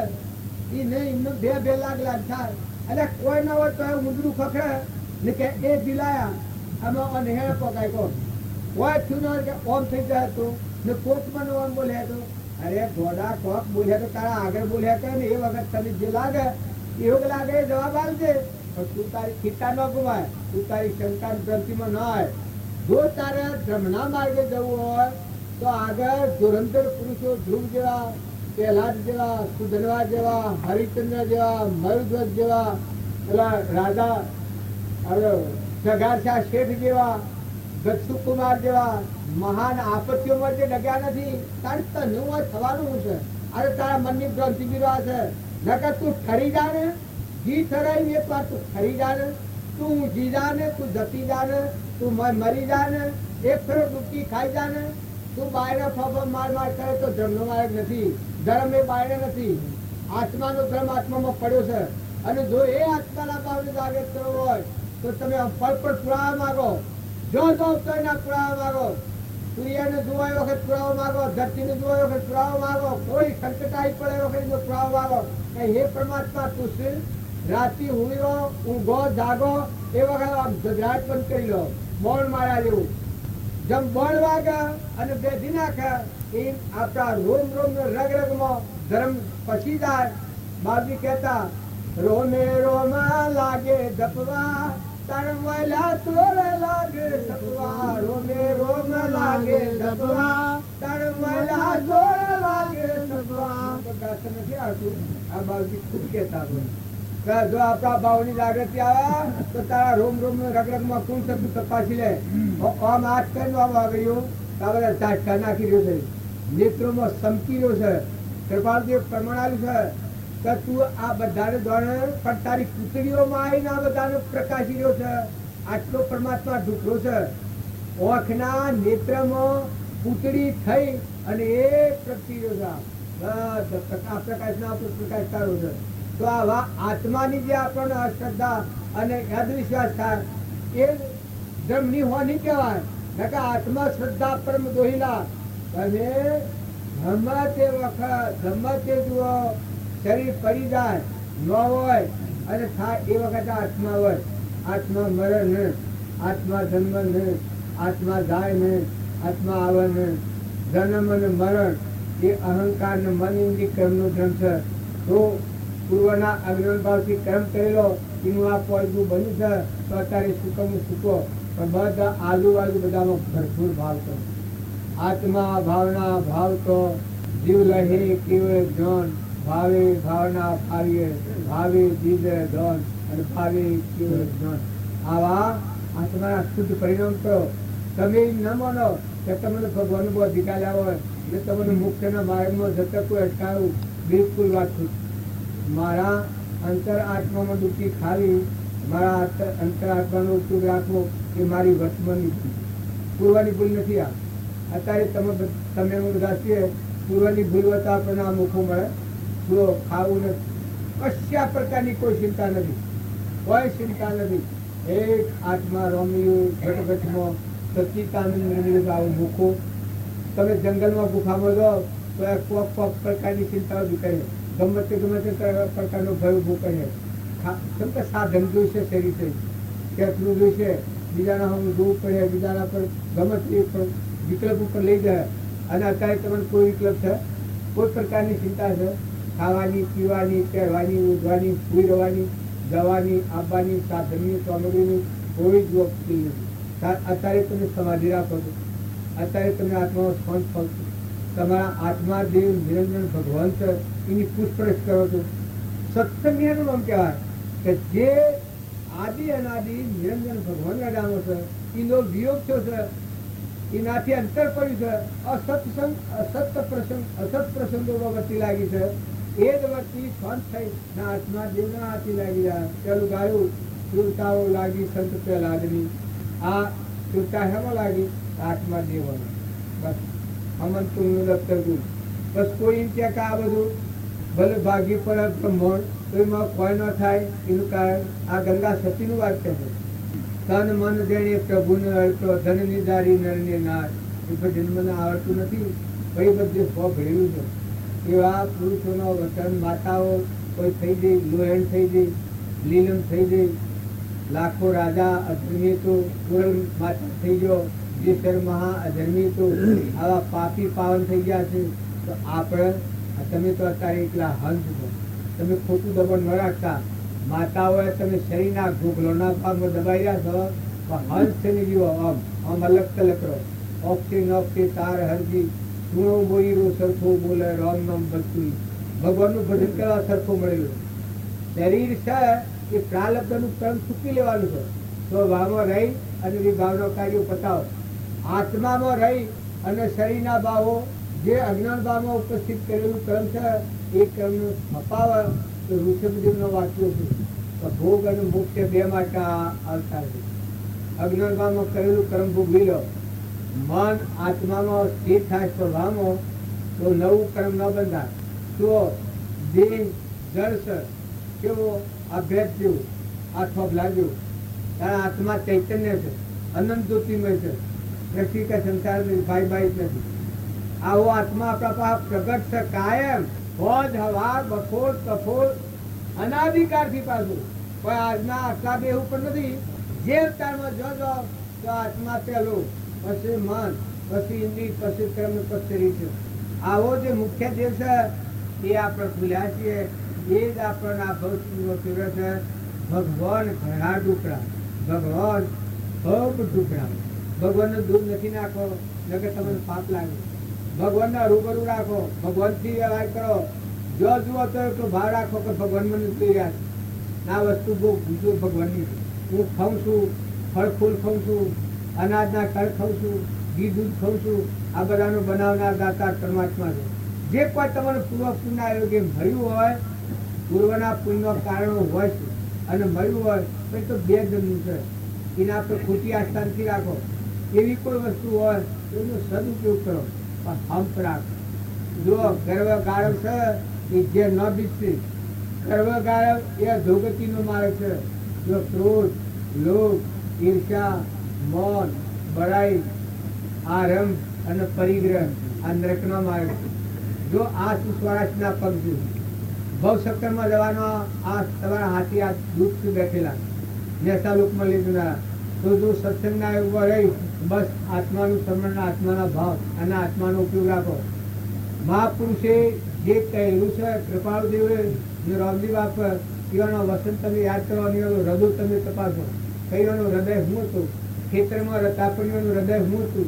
એ નહીં એમને બે બે લાખ થાય એટલે કોઈ ના હોય તો મુંદરું ખખડે ને કે એ દિલાયા આમાં અનહેળ પકાય કો હોય થયું કે ઓમ થઈ જાય તું ને કોક મને ઓમ બોલ્યા તો અરે ઘોડા કોક બોલ્યા તો તારા આગળ બોલ્યા કરે ને એ વખત તને જે લાગે એવું લાગે એ જવાબ આપજે પણ તું તારી ખીટા ન ગુમાય તું તારી શંકા ગ્રંથિમાં ન આવે જો તારે ધર્મના માર્ગે જવું હોય તો આગળ ધુરંધર પુરુષો ધ્રુવ જેવા પ્રહલાદ જેવા સુધનવા જેવા હરિચંદ્ર જેવા મયુધ્વજ જેવા પેલા રાજા સગારશા શેઠ જેવા દક્ષુકુમાર જેવા મહાન આપત્તિઓમાં જે ડગ્યા નથી તારે તને થવાનું છે અરે તારા મનની ગ્રંથિ બિરવા છે નકર તું ઠરી જાને જી ઠરાઈ એક વાર તું ઠરી જાને તું જી જાને તું જતી જાને તું મરી જાને એક ફેરો ડૂબકી ખાઈ જાને તું બાયને ફફ માર માર કરે તો ધર્મનો માર્ગ નથી ધર્મ એ બાયને નથી આત્માનો ધર્મ આત્મામાં પડ્યો છે અને જો એ આત્માના ભાવને જાગૃત કરવો હોય તો તમે ફળ પર પુરાવા માંગો જો તો ના પુરાવા માંગો સૂર્યને જોવા વખત પુરાવો માંગો ધરતીને જોવા વખત પુરાવો માંગો કોઈ સંકટ આવી પડે વખત જો પુરાવો માંગો કે હે પરમાત્મા તું શ્રી રાતી હુંયો ઊંઘો જાગો એ વખત આમ ગજરાટ બંધ કરી લો બોલ મારા જેવું જેમ બોલ વાગે અને બેધી નાખે એ આપણા રોમ રોમ રગ રગમાં ધર્મ પછી જાય બાબી કહેતા રોમે રોમા લાગે ધપવા તન વલા તોર લાગે ધપવા રોમે રોમ લાગે ધપવા તન વલા તોર લાગે ધપવા તો ગાત નથી આવતું આ બાબી ખુદ કહેતા જો આપણા ભાવની જાગૃતિ આવે તો તારા રોમ રોમ રગરગમાં કોણ શબ્દ તપાસી લે આમ આજ કઈ આમ આવ્યું તારે ઝાટકા નાખી રહ્યો છે નેત્રોમાં સમકી રહ્યો છે કૃપાલદેવ પ્રમાણ આવ્યું છે કે તું આ બધાને દ્વારા પણ તારી પુતળીઓમાં આવીને આ બધાને પ્રકાશી રહ્યો છે આટલો પરમાત્મા ઢુકરો છે ઓખના નેત્રમાં પુતળી થઈ અને એ પ્રગટી રહ્યો છે આ પ્રકાશના પ્રકાશ તારો છે તો આવા આત્માની જે આપણને અશ્રદ્ધા અને અવિશ્વાસ થાય એ ધર્મની હોની કહેવાય નકા આત્મા શ્રદ્ધા પરમ દોહિલા તમે ગમે તે વખત ગમે તે જુઓ શરીર પડી જાય ન હોય અને થાય એ વખતે આત્મા હોય આત્મા મરે ને આત્મા જન્મ ને આત્મા જાય ને આત્મા આવે ને જન્મ અને મરણ એ અહંકાર ને મન ઇન્દ્રિય કર્મનો ધર્મ છે તો પૂર્વના અજ્ઞાન ભાવથી કર્મ કરેલો એનું આ પોઈન્ટનું બન્યું છે તો અત્યારે સુકમનું સુકો પણ બધા આજુબાજુ બધામાં ભરપૂર ભાવ છે આત્મા ભાવના ભાવ તો જીવ લહે કેવળ જ્ઞાન ભાવે ભાવના ભાવીએ ભાવે જીવે ધન અને ભાવે કેવળ જ્ઞાન આવા આત્માના શુદ્ધ પરિણામ કરો તમે ન માનો કે તમને ભગવાન બહુ અધિકાર હોય ને તમને મુખ્યના માર્ગમાં જતા કોઈ અટકાવું બિલકુલ વાત છું મારા અંતર આત્મામાં ડૂબકી ખાવી મારા અંતર આત્માનો ઉપયોગ રાખવો એ મારી વર્તમાનની ભૂલ પૂર્વની ભૂલ નથી આ અત્યારે તમે બધા છીએ પૂર્વની ભૂલ હોતા આપણને આ મુખો મળે પૂરો ખાવું નથી કશા પ્રકારની કોઈ ચિંતા નથી કોઈ ચિંતા નથી એક આત્મા રમ્યું ઘટઘટમાં સચિતાનંદ આવું મૂકો તમે જંગલમાં ગુફામાં જાઓ તો કોક કોક પ્રકારની ચિંતાઓ બી કરે ગમે તે પ્રકારનો ભય ઉભો કરે કેમ કે સાધન જોઈશે શરીર છે કેટલું જોઈશે બીજાના હું જોવું પડે બીજાના પર ગમે તે વિકલ્પ ઉપર લઈ જાય અને અત્યારે તમને કોઈ વિકલ્પ છે કોઈ પ્રકારની ચિંતા છે ખાવાની પીવાની પહેરવાની ઉઠવાની સુઈ રહેવાની દવાની આપવાની સાધનની સામગ્રીની કોઈ જ વસ્તુ નથી અત્યારે તમે સમાધિ રાખો છો અત્યારે તમે આત્માનો સ્પંદ ફળશો તમારા આત્મા દેવ નિરંજન ભગવાન છે એની પૂછપરછ કરો છો સત્સંગ એનું નામ કહેવાય કે જે આદિ અનાદિ નિરંજન ભગવાન અડામો છે એનો વિયોગ થયો છે એનાથી અંતર પડ્યું છે અસત પ્રસંગોમાં વચ્ચે લાગી છે એ જ વચ્ચે શાંત થઈ ના આત્મા દેવના હાથી લાગી રહ્યા પેલું ગાયું સુરતાઓ લાગી સંત પ્રહલાદની આ સુરતા હેમાં લાગી આત્મા દેવાની બસ અમન તું દફતર તું બસ કોઈ એમ કે આ બધું ભલે ભાગી પડે બ્રહ્માંડ તો એમાં કોઈ ન થાય એનું કારણ આ ગંગા સતીનું વાક્ય છે તન મન જેણે પ્રભુને અડતો ધન નિધારી નરને નાર એ જન્મને આવડતું નથી ભાઈ બધે ભેળ્યું છે એવા પુરુષોનો વચન માતાઓ કોઈ થઈ ગઈ, લોહેણ થઈ ગઈ, લીલમ થઈ ગઈ, લાખો રાજા અધર્મી તો પૂરલ માતા થઈ ગયો, જેસર મહા અધર્મી તો આવા પાપી પાવન થઈ ગયા છે. તો આપણે તમે તો અત્યારે એકલા હંસ છો, તમે ખોટું દબાણ ન રાખતા. માતાઓએ તમે શરીરના ગોગલોના ભાગમાં દબાઈ રહ્યા છો, પણ હંસ છે ને જીવો આમ અલગ તલક રહો. ઓક્ષે નોક્ષે તાર હરજી સુણો બોલી રો સરખો બોલે રામ નામ બધું ભગવાનનું ભજન કરવા સરખો મળેલું. શરીર છે એ પ્રાલબ્ધનું કર્મ ચૂકી લેવાનું છે. સ્વભાવમાં રહી અને વિભાવના કાર્યો પતાવો. આત્મામાં રહી અને શરીરના ભાવો જે અજ્ઞાન ભાવમાં ઉપસ્થિત કરેલું કર્મ છે એ કર્મનું અપાવે તો ઋષભદેવનો વાક્યો છે. તો ભોગ અને મોક્ષ બે માટે આવતા છે. અજ્ઞાન ભાવમાં કરેલું કર્મ ભોગવી લો, મન આત્મામાં સ્થિર થાય સ્વભાવમાં, તો નવું કર્મ ન બંધાય. તો દેહ જળ છે કેવો અભેદ જેવું, આ થોભલા જેવું. તારા આત્મા ચૈતન્ય છે, અનંત જ્યોતિમય છે, દ્રષ્ટિ કે સંસાર ભાઈ ભાઈ નથી. આવો આત્મા આપણા પાસે પ્રગટ છે કાયમ, હોજ હવાર બપોર કફોર અનાધિકારથી પાછું. પણ આજના આટલા બે ઉપર નથી. જે અવતારમાં જો તો આત્મા પહેલો, પછી મન, પછી ઇન્દ્રિય, પછી કર્મ, પછી શરીર છે. આવો જે મુખ્ય દેવ છે એ આપણે ભૂલ્યા છીએ. એ જ આપણને આ ભૌતિક પીવે છે. ભગવાન ઘણા ટુકડા, ભગવાન ખૂબ ટુકડા. ભગવાનનું દૂધ નથી નાખો નકર તમને પાપ લાગે. ભગવાનના રૂબરૂ રાખો, ભગવાનથી વ્યવહાર કરો. જો જુઓ તો એટલો ભાવ રાખો કે ભગવાન મને જોઈ રહ્યા છે. આ વસ્તુ બહુ બીજું ભગવાનની છે. હું ખાઉં છું, ફળ ફૂલ ખાઉં છું, અનાજના કળ ખાઉં છું, ઘી દૂધ ખાઉં છું. આ બધાનો બનાવનાર દાતા પરમાત્મા છે. જે કોઈ તમારે પૂર્વ પુણ્ય આયોગે મળ્યું હોય, પૂર્વના પુણ્યનો કારણો હોય છે અને મળ્યું હોય તો એ તો બે જન્મ છે. એના પર ખોટી આસ્થાનથી રાખો. એવી કોઈ વસ્તુ હોય તો એનો સદુપયોગ કરો, પણ હંપ રાખો. જો ગર્વ ગાળવ છે એ જે ન બીજશે. ગર્વ ગાળવ એ અધોગતિનો માર્ગ છે. જો ક્રોધ, લોભ, ઈર્ષા, મૌન, બળાઈ, આરંભ અને પરિગ્રહ આ નરકનો માર્ગ છે. જો આ સ્વરાજના પગ છે. ભવશક્કરમાં જવાનો આ તમારા હાથી આ દુઃખ બેઠેલા નેસા લોકમાં લીધેલા. તો જો સત્સંગના યોગમાં રહી બસ આત્માનું સમરણ, આત્માના ભાવ અને આત્માનો ઉપયોગ રાખો. મહાપુરુષે જે કહેલું છે કૃપાળુ દેવે ને રામજી બાપ એવાનો વસંત તમે યાદ કરવાની હૃદય તમે તપાસો. કઈવાનું હૃદય હું હતું, ખેતરમાં રતાપણીઓનું હૃદય હું હતું,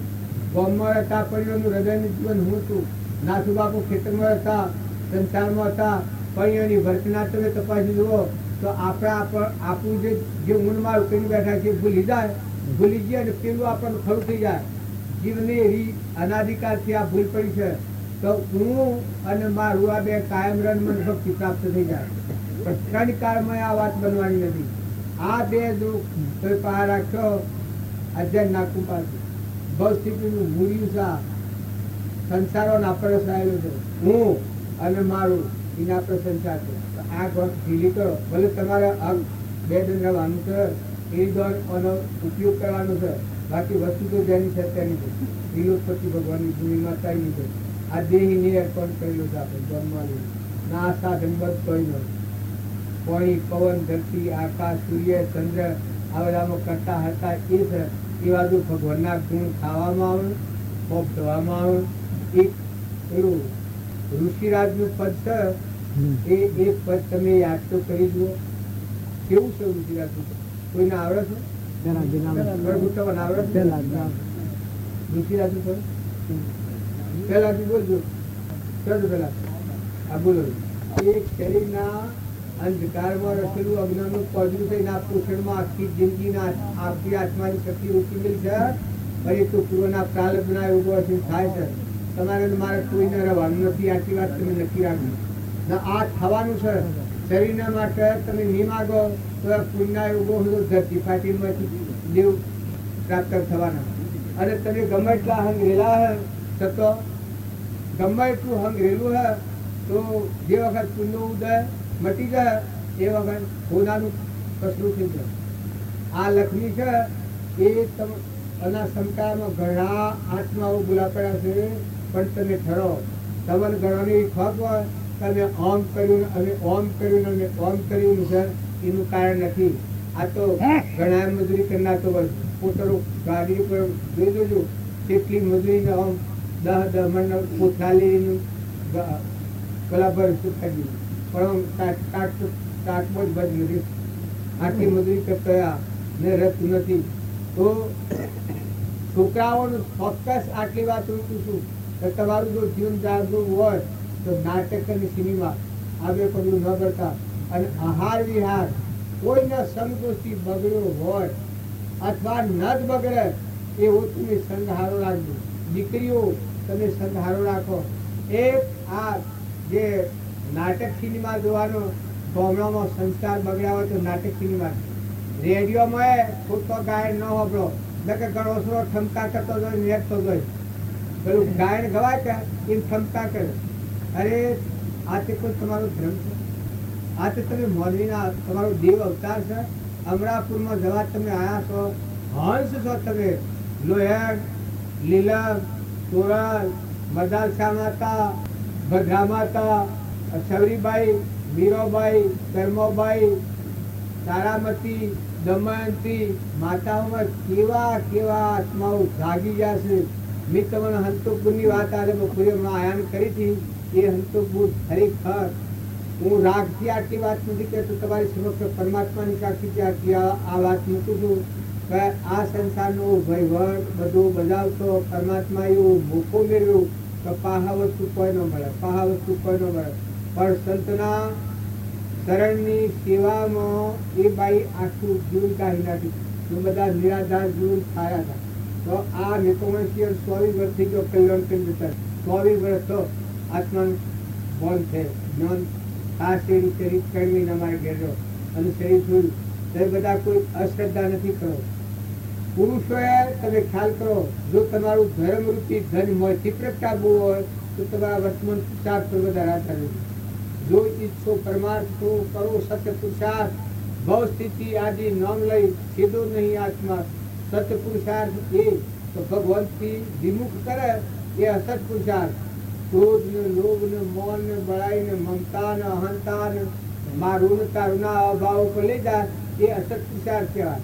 ગામમાં રતાપણીઓનું હૃદયનું જીવન હું હતું. નાથુ બાપુ ખેતરમાં હતા, સંસારમાં હતા, પણ એની વર્તના તમે તપાસી જુઓ તો આપણું જે ઊંડમાં ઉકેલી બેઠા છે ભૂલી જાય, ભૂલી જાય અને પેલું આપણને ખરું થઈ જાય. જીવને એવી અનાધિકારથી આ ભૂલ પડી છે. તો હું અને મારું આ બે કાયમ રન મન ભક્તિ પ્રાપ્ત થઈ જાય. પણ ત્રણ કાળમાં આ વાત બનવાની નથી. આ બે જો તમે પહાડ રાખશો અજ્ઞાન નાખું પાછું બહુ સ્થિતિનું મૂલ્યું છે. સંસારો નાપરસ આવેલો છે. હું અને મારું એના પર સંસાર છે. તો આ વાત ઢીલી કરો. ભલે તમારે અંગ બે દંડ રહેવાનું છે, એ દોડનો ઉપયોગ કરવાનો છે. બાકી વસ્તુ તો જેની છે તેની છે. વિલોપતિ ભગવાનની ભૂમિ માતાની છે. આ દેહીને અર્પણ કરેલું છે આપણે જન્મવાનું. ના સાધન બધ કોઈ ન. પાણી, પવન, ધરતી, આકાશ, સૂર્ય, ચંદ્ર આ બધામાં કરતા હતા એ છે. એ બાજુ ભગવાનના ગુણ ખાવામાં આવે, પોપ ધોવામાં આવે. એક પેલું ઋષિરાજનું પદ છે એ પદ તમે યાદ તો કરી જુઓ. કેવું છે ઋષિરાજનું પદ? કોઈને આવડે છે? આવડે છે ઋષિરાજનું પદ? પહેલાથી બોલજો. પેલા આ બોલો. એક શરીરના અંધકારમાં રચેલું અજ્ઞાનનું પડ્યું થઈને આ પોષણમાં આખી જિંદગીના આપણી આત્માની શક્તિ રૂચી ગઈ છે. ફરી તો પૂર્વના પ્રાલબ્ધના યોગો થાય છે. તમારે મારે કોઈને રહેવાનું નથી. આટલી વાત તમે નક્કી રાખજો. આ થવાનું છે. શરીરના માટે તમે નહીં માગો તો પુણ્યના યોગો ધરતી ફાટીમાંથી દેવ પ્રાપ્ત થવાના. અને તમે ગમે એટલા હંગરેલા હે છતો ગમે એટલું હંગરેલું હે તો જે વખત પુણ્ય ઉદય મટી જાય એ વખત હોનાનું કસરું થઈ જાય. આ લક્ષ્મી છે એ આના સંકાળમાં ઘણા આત્માઓ બોલા પડ્યા છે. પણ તમે ઠરો તમને ગણવાની ખોટ હોય તમે ઓમ કર્યું ને અમે ઓમ કર્યું ને અમે ઓમ કર્યું સર એનું કારણ નથી. આ તો ઘણા મજૂરી કરનાર તો પોતાનું ગાડી ઉપર જોઈ જોજો કેટલી મજૂરીને આમ 10 મણ કોથાલીનું કલાભર સુખાડી પણ કાટમાં જ બજ નથી. આટલી મજૂરી કરતા ને રસ નથી. તો છોકરાઓનું ચોક્કસ આટલી વાત રૂકું છું કે તમારું જો જીવન જાગૃત હોય તો નાટક અને સિનેમા આ બે પગલું ન કરતા અને આહાર વિહાર કોઈના સંતોષથી બગડ્યો હોય અથવા ન જ બગડે એવો તમે સંઘારો રાખજો. દીકરીઓ તમે સંઘારો રાખો. એક આ જે નાટક સિનેમા જોવાનો ગામડામાં સંસ્કાર બગડ્યા હોય તો નાટક સિનેમા રેડિયોમાં ખોટો ગાયન ન વાપરો કે ગણોસરો ઠમકા કરતો હોય નેટતો હોય પેલું ગાયન ગવાય કે એમ ઠમકા કરે. અરે આ તે કોઈ તમારો ધર્મ છે? આ તે તમે મોરબીના તમારો દેવ અવતાર છે. અમરાપુરમાં જવા તમે આવ્યા છો, હંસ છો તમે. લોહેડ, લીલમ, તોરલ, મદાલસા માતા, ભદ્રા માતા, સવરીબાઈ, મીરાબાઈ, ધર્મોબાઈ, તારામતી, દમયંતી માતાઓમાં કેવા કેવા આત્માઓ જાગી ગયા છે. મેં તમને હંતોપુરની વાત આજે બપોરે આયાન કરી હતી. એ હંતોપુર ખરેખર હું રાગથી આટલી વાત નથી કહેતો, તમારી સમક્ષ પરમાત્માની સાક્ષી આ વાત મૂકું છું કે આ સંસારનો વહીવટ બધું બજાવતો પરમાત્મા એવું મોકો મેળવ્યો કે પાહા વસ્તુ કોઈ ન મળે, પાહા વસ્તુ કોઈ ન મળે. પણ સંતના શરણની સેવામાં એ બાઈ આખું જીવન કાઢી નાખ્યું. બધા નિરાધાર જીવન થયા હતા. તો આ નેતોમનસિંહ 24 વર્ષ થઈ ગયો કલ્યાણ કેન્દ્ર. 24 વર્ષ તો આત્માનું બોન છે જ્ઞાન આ શરીર શરીર ત્રણ મહિના મારે ઘેર રહ્યો અને શરીર જોયું. તે બધા કોઈ અશ્રદ્ધા નથી કરો. પુરુષોએ તમે ખ્યાલ કરો, જો તમારું ધર્મરૂપી ધન મોંથી પ્રગટાવવું હોય તો તમારા વર્તમાન પુરુષાર્થ પર વધારે આધાર નથી. જો ઈચ્છો પરમાર્થ તો કરો સત્ય પુરુષાર્થ. ભવ સ્થિતિ આદિ નામ લઈ સીધો નહીં આત્મા. સત્ય પુરુષાર્થ એ તો ભગવંતથી વિમુખ કરે એ અસત પુરુષાર્થ. ક્રોધ ને લોભ ને મોહ ને બળાઈ ને મમતા ને અહંતા ને મારું ને તારું ના અભાવ પર લઈ જાય એ અસત પુરુષાર્થ કહેવાય.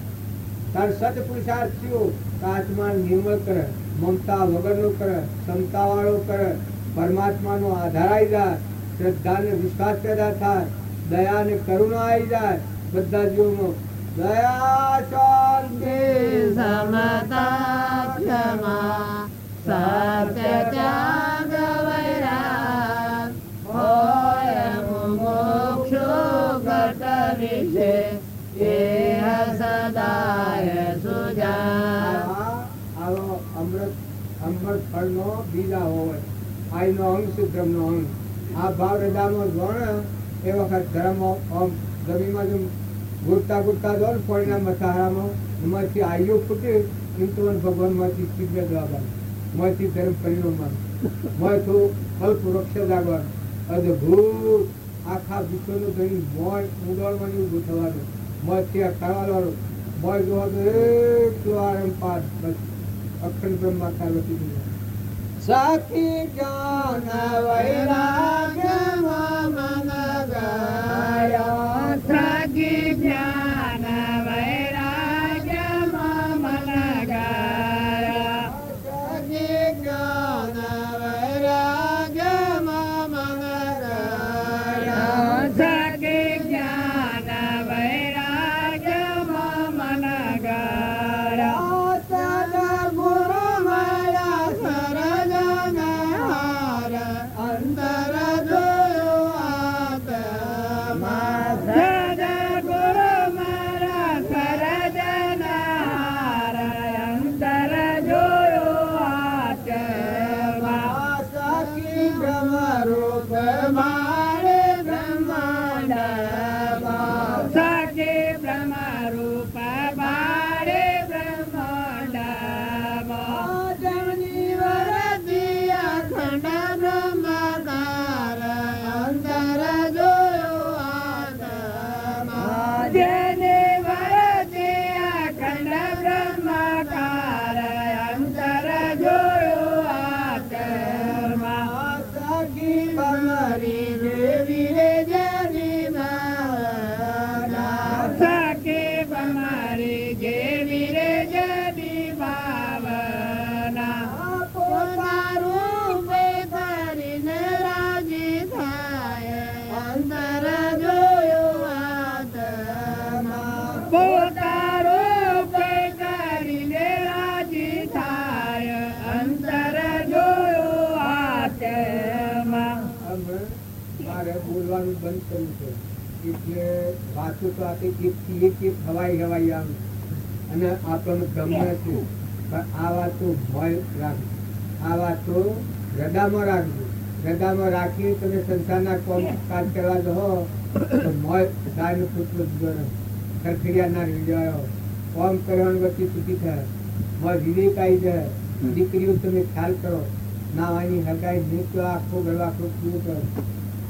તાર સત પુરુષાર્થ થયો તો આત્મા નિર્મળ કરે, મમતા વગરનો કરે, ક્ષમતા વાળો કરે, પરમાત્માનો આધાર આવી જાય, શ્રદ્ધા ને વિશ્વાસ પેદા થાય, દયા ને કરુણા આવી જાય બધા જીવોમાં. દયા શાંતિ સમતા ક્ષમા સત્ય ત્યાગ વૈરાગ હોય મોક્ષો ઘટ વિશે એ સદાય સુજા. આવો અમૃત ફળનો બીજા હોય આઈનો અંગ શુદ્રમનો અંગ. આ ભાવ હૃદયમાં જોણે એ વખત ધર્મ આમ જમીનમાં જો ગુટતા ગુટતા જો ફળના મથારામાં એમાંથી આયુ ફૂટે એમ તો ભગવાન માંથી શીઘ્ર જવાબ માંથી ધર્મ પરિણામ તો અલ્પ વૃક્ષ જાગવાનું અદભુત આખા વિશ્વનું ધણી મોય ઉડાડવાનું એવું થવાનું મથી આ કરવાનું મોય જોવા તો એક દ્વારમ પાદ બસ અખંડ બ્રહ્માકાર વધી ગયું. સખી જ્ઞાન વૈરાગ્ય મન ગાયા. સખી જ્ઞાન વૈરાગ્ય મન ગાયા. સખી જ્ઞાન વૈરાગ્ય મન ગાયા. સખી જ્ઞાન વૈરાગ્ય મન ગાયા. સદગુરુ મારા અંતર મારી દેવી રે જની ભાવના સખી મારી દેવી રે જની ભાવના પોતારું કરીને રાજી થાય અંતર જોયું આત્મા પોતારું કરીને રાજી થાય અંતર જોયું આત્મા. મારે બોલવાનું બંધ કર્યું છે એટલે વાતો તો આખી એક હવાઈ હવાઈ આવે અને આપણને ગમે છે પણ આ વાતો ભય રાખજો, આ વાતો હૃદયમાં રાખજો. હૃદયમાં રાખી તમે સંસારના કાજ કરવા જશો તો મોય ગાયનું પુત્ર ખરખરિયા ના રહી જાય, કોમ કરવાની વચ્ચે છૂટી થાય, મોય વિવેક આવી જાય. દીકરીઓ તમે ખ્યાલ કરો, નાવાની હગાઈ નહીં તો આખો ગળો આખો પૂરો કરો.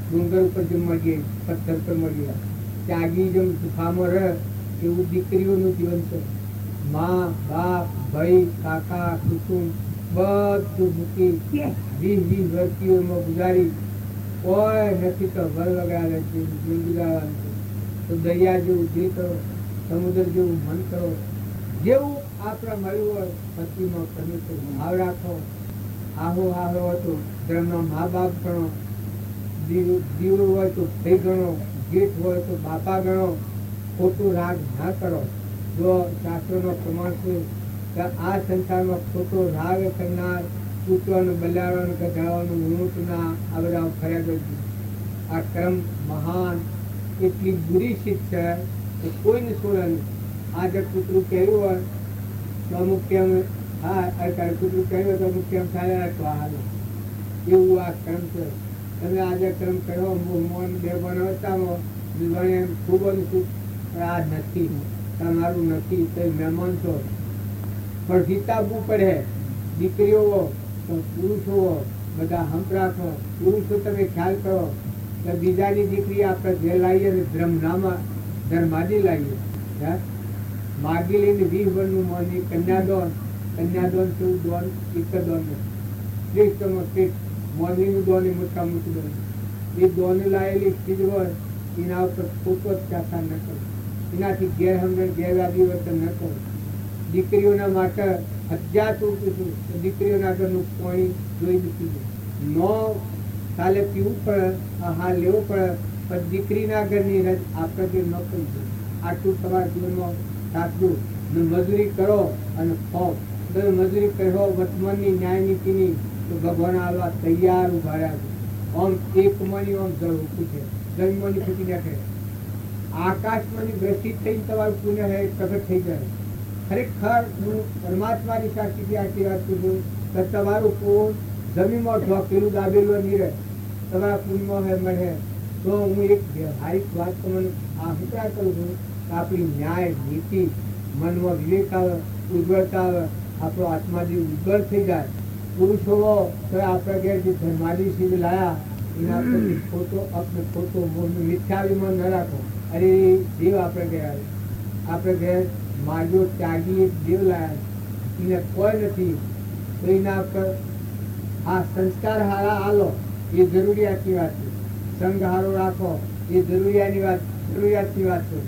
ડુંગર ઉપર જેમ મળીએ, પથ્થર પર મળીએ, ત્યાગી જેમ ગુફામાં રહે એવું દીકરીઓનું જીવન છે. મા બાપ ભાઈ કાકા કુટુંબ બધું મૂકી 20 વર્ષીઓમાં ગુજારી કોઈ નથી તો વર વગાડે છે, ગુજારવાનું છે. તો દરિયા જેવું દિલ કરો, સમુદ્ર જેવું મન કરો, જેવું આપણે મળ્યું હોય પતિમાં તમે તો ભાવ રાખો. આહો આહો હોય તો ધર્મના મા બાપ ગણો, દીવડું હોય તો ભાઈ ગણો, જેઠ હોય તો બાપા ગણો. ખોટું રાગ ના કરો. જો શાસ્ત્રોનો પ્રમાણ છે કે આ સંસારમાં ખોટો રાગ કરનાર, તૂટવાનું, બલાડવાનું, ગધાવાનું, ઊંટ ના આ બધા ફરિયાદો છે. આ કર્મ મહાન એટલી બુરી શીખ છે કે કોઈને છોડે નહીં. આ જે કૂતરું કહ્યું હોય તો અમુક કેમ કૂતરું કહ્યું હોય તો અમુક કેમ ચાલે રાખવા હાલે એવું આ કર્મ છે. તમે આજે કર્મ કરો મોન બે બનાવતામાં બીજાને ખૂબ જ સુખ, પણ આ નથી, તમારું નથી, તે મહેમાન છો. પણ વિતાવવું પડે. દીકરીઓ તો પુરુષો બધા હંપ રાખો. પુરુષો તમે ખ્યાલ કરો કે બીજાની દીકરી આપણે જે લાવીએ ને ધર્માદી લાવીએ, માગી લઈને 20 વર્ષનું મોની કન્યાદોન શું દોન એક દોન શ્રેષ્ઠ મોનીનું દોન એ મોટા મોટું દોન. એ દોન લાવેલી ચીજ હોય એના ઉપર ખોટો જ ચાતા ન કરો, એનાથી ગેરસમજણ ગેરવાદી વર્તન ન કરો. દીકરીઓના માટે 1000 ચોખ્ખું છું, દીકરીઓના ઘરનું પાણી જોઈ દીધું. 9 સાલે પીવું પડે, હાલ લેવો પડે, પણ દીકરીના ઘરની રજ આપણે જે ન કરી છે. આટલું તમારા જીવનમાં સાચું. મજૂરી કરો અને ખાઓ. તમે મજૂરી કરો વર્તમાનની ન્યાય નીતિની તો ભગવાન આવવા તૈયાર ઉભા રહ્યા છે. આમ એક મની આમ જળ ઉભું છે, જમીનમાંની ફૂટી નાખે. આકાશમાંની દ્રષ્ટિ થઈ તમારું પુણ્ય હે પ્રગટ થઈ જાય. ખરેખર હું પરમાત્માની સાક્ષીથી આટલી વાત કરું કે તમારું પૂન જમીનમાં ઢોકેલું દાબેલું નહીં રહે, તમારા પુણ્યમાં હે મળે. તો હું એક વ્યવહારિક વાત તમને આહુતા કરું છું કે આપણી ન્યાય નીતિ મનમાં વિવેક આવે, ઉજ્જવળતા આવે, આપણો આત્માજી ઉજ્જવળ થઈ જાય. પુરુષો તો આપણે ઘેર જે ધર્માદી સિદ્ધ લાયા એના પર ખોટો અપને ખોટો મિથ્યાભિમાન ન રાખો. અરે દેવ આપણે ઘેર આવે, આપણે ઘેર માજો ત્યાગી એક દેવ લાયા, એને કોઈ નથી તો એના પર આ સંસ્કાર હારા હાલો એ જરૂરિયાતની વાત છે. સંઘ હારો રાખો એ જરૂરિયાતની વાત છે.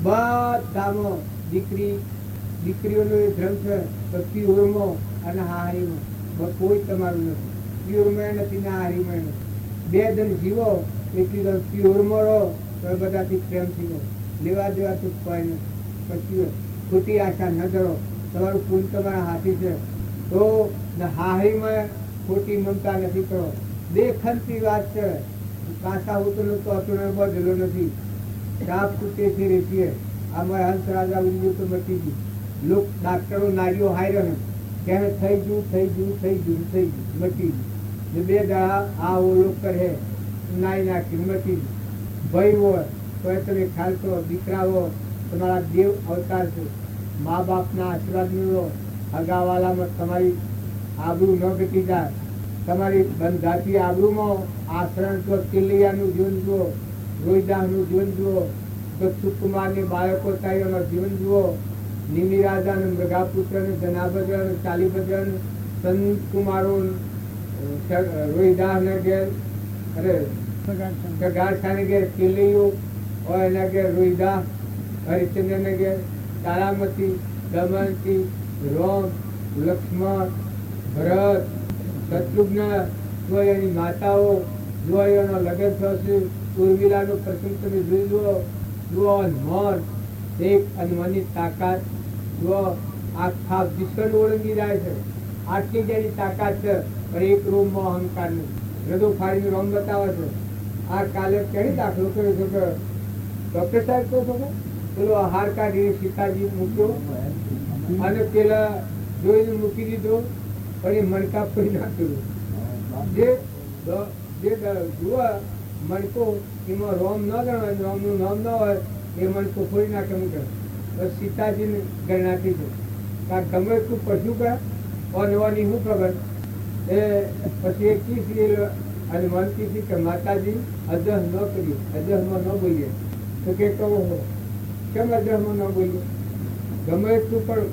બધામાં દીકરીઓનો એ ધર્મ છે તો પ્યોરમાં અને હારીમાં કોઈ તમારું નથી. પ્યોરમાં નથી ને હારીમાં નથી. 2 જણ જીવો એટલી તો પ્યોરમાં રહો તો બધાથી પ્રેમ જીવો. લેવા દેવા તો કોઈ નથી. પછી ખોટી આશા ન કરો. તમારું પૂન તમારા હાથી છે તો હારીમાં ખોટી મમતા નથી કરો. દેખનથી વાત છે. કાંસા હોતું તો અતુણ બધેલો નથી. સાપ તૂટેથી રેતીએ અમારે હંસ રાજા ઉંજુ તો મટી ગયું. લોક ડાક્ટરો નારીઓ હાઈ રહ્યો કે થઈ ગયું મટી ગયું. 2 દાડા આ ઓલોક કરે નાઈ નાખી મટી ગયું. ભાઈ હોય તો તમે ખ્યાલ કરો, દીકરાઓ તમારા દેવ અવતાર છે. મા બાપના આશીર્વાદ મેળવો. હગાવાલામાં તમારી આબરૂ ન ઘટી જાય. તમારી બંધાતી આબરૂમાં આશ્રણ તો કિલ્લિયાનું જીવન જુઓ, રોહિદાસનું જીવન જુઓ, દક્ષુકુમારની બાળકો તાઈઓનું જીવન જુઓ, નિમિ રાજા ને મૃગાપુત્ર ને જનાભદ્ર ને ચાલીભદ્ર ને સંત કુમારો રોહિદાસ ને ઘેર અરે ગાઢ ખાને ઘેર કેલિયું और એના ઘેર રોહિદા હરિશ્ચંદ્ર ને ઘેર તારામતી દમયંતી રોમ લક્ષ્મણ ભરત શત્રુઘ્ન જો એની માતાઓ જો એનો લગ્ન થશે ઉર્મિલાનો પ્રસંગ તમે જોઈ જુઓ મોર એક હનુમાનની તાકાત જો આખા વિશ્વ ઓળંગી જાય છે આટલી જેની તાકાત છે પણ એક રોમમાં અહંકાર નહીં હૃદય ફાડીને રોમ બતાવે છે આ કાલે કેવી દાખલો કર્યો છો કે ડોક્ટર સાહેબ કહો છો કે પેલો હાર કાઢીને સીતાજી મૂક્યો અને પેલા જોઈને મૂકી દીધો પણ એ મણકા કોઈ નાખ્યું જે જુઓ મણકો એમાં રોમ ન ગણાય રોમનું નામ ન હોય એ મણકો ફોડી નાખે મૂકે બસ સીતાજીને ગણાતી છે કારણ ગમે એટલું પશુ કરે ઓનવાની શું ખબર એ પછી એક કીધી અને મન કીધી કે માતાજી અજહ ન કરીએ અજહમાં ન બોલીએ તો કે કહો કેમ અજહમાં ન બોલીએ ગમે એટલું પણ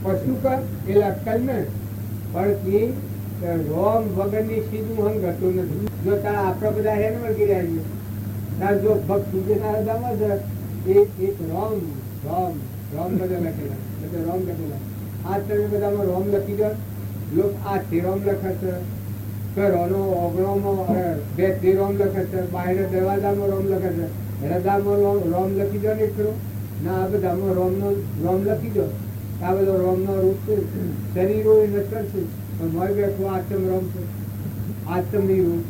પશુ કર એ અક્કલ ને પણ કે રોમ વગરની સીધું હંગ હતું નથી જો તારા આપણા બધા હેન વળગી રહ્યા તાર જો ભક્ત સૂર્યના હૃદયમાં છે એક રોમ રોમ રોમ બધા લખેલા બધા રોમ લખેલા આ તમે બધામાં રોમ લખી દો લોક આ તેરોમ લખે છે ઘરોનો ઓગણોમાં બે તેરોમ લખે છે બહાર દરવાજામાં રોમ લખે છે હૃદયમાં રોમ લખી દો ને ખરો ના આ બધામાં રોમ લખી દો આ બધો રોમનો રૂપ છે શરીરો એ નશ્વર છે પણ મળી બેઠું આત્મ રોમ છે આત્મની રૂપ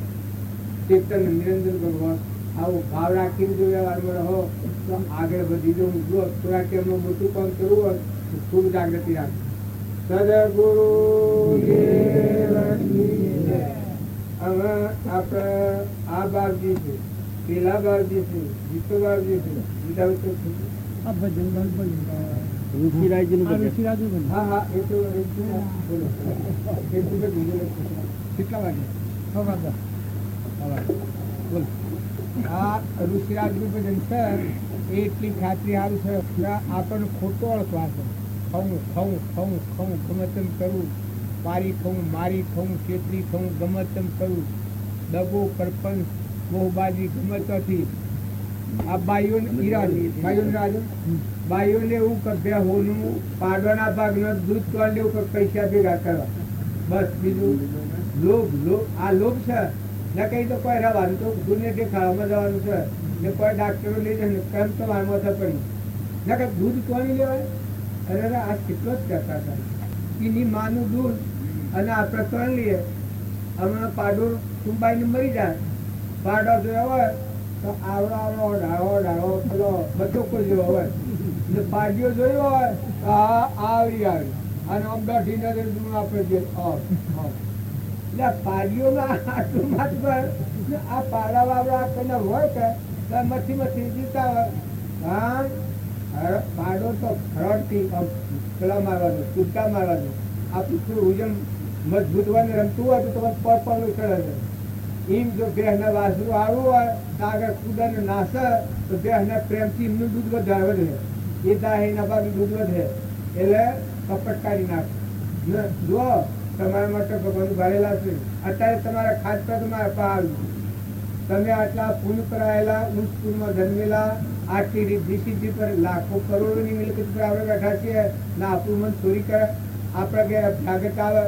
ચેતન નિરંજન ભગવાન આવો ભાવ રાખીને જો વ્યવહારમાં રહો તો આગળ વધી જવું જો થોડા ટાઈમમાં મોટું કામ કરવું હોય તો ખૂબ જાગૃતિ રાખો સદગુરુ હવે આપણે આ બાપજી છે પેલા બાપજી છે જીતો બાપજી છે બીજા ઋષિરાજનું હા હા એ તો બોલો કેટલા વાગે બોલો આ ઋષિરાજનું ભજન છે એ એટલી ખાતરી સારું છે આપણને ખોટો ઓળખવા છે ખવું ગમે તેમ કરવું પારી ખવું મારી ખવું છેતરી ખવું ગમે તેમ કરવું દગો કરપંચ બહુબાજી ગમે ત્યાંથી આ બાઈઓને બાઈઓને એવું કે બે હોનું પાડવાના ભાગનો દૂધ તોડ લેવું કે પૈસા ભેગા કરવા બસ બીજું આ લોભ છે ન કઈ તો કોઈ રહેવાનું તો દૂધને દેખાડવામાં જવાનું છે ને કોઈ ડાક્ટરો લઈ જશે કેમ તો મારમાં પડી ન કે દૂધ તોડી લેવાય અરે આ કેટલો જ કહેતા હતા એની માનું દૂધ અને આપણે તોડી લઈએ હમણાં પાડો ટુંબાઈને મરી જાય પાડો જોયો હોય તો આવડો ડાળો પેલો બધો કોઈ જોયો હોય ને પાડીઓ જોયો હોય તો આવી અને અમદાવાદ નરેન્દ્ર આપણે જે એટલે પાડીઓમાં આટલું માત્ર આ પાડા વાવડા આપણને હોય કે મથી જીતા હોય હા પાડો તો ખરડથી પેલા મારવાનું કૂદકા મારવાનું આ પૂછડું વજન મજબૂત હોય ને રમતું હોય તો તમારે પગ ચડે છે એમ જો ગ્રહના વાસરું આવવું હોય તો આગળ કૂદને નાશે તો ગ્રહના પ્રેમથી એમનું દૂધ વધે એ દાહ એના બાજુ દૂધ વધે એટલે કપટ કાઢી નાખે જો તમારા માટે ભગવાન ભરેલા છે અત્યારે તમારા ખાતર તમારા આવ્યું તમે આટલા પુલ કરાયેલા ઉચ્ચ પુલમાં જન્મેલા આટલી રીતિ સિદ્ધિ પર લાખો કરોડોની મિલકત પર આપણે બેઠા છીએ ના આપણું મન ચોરી કરે આપણા ઘેર જાગત આવે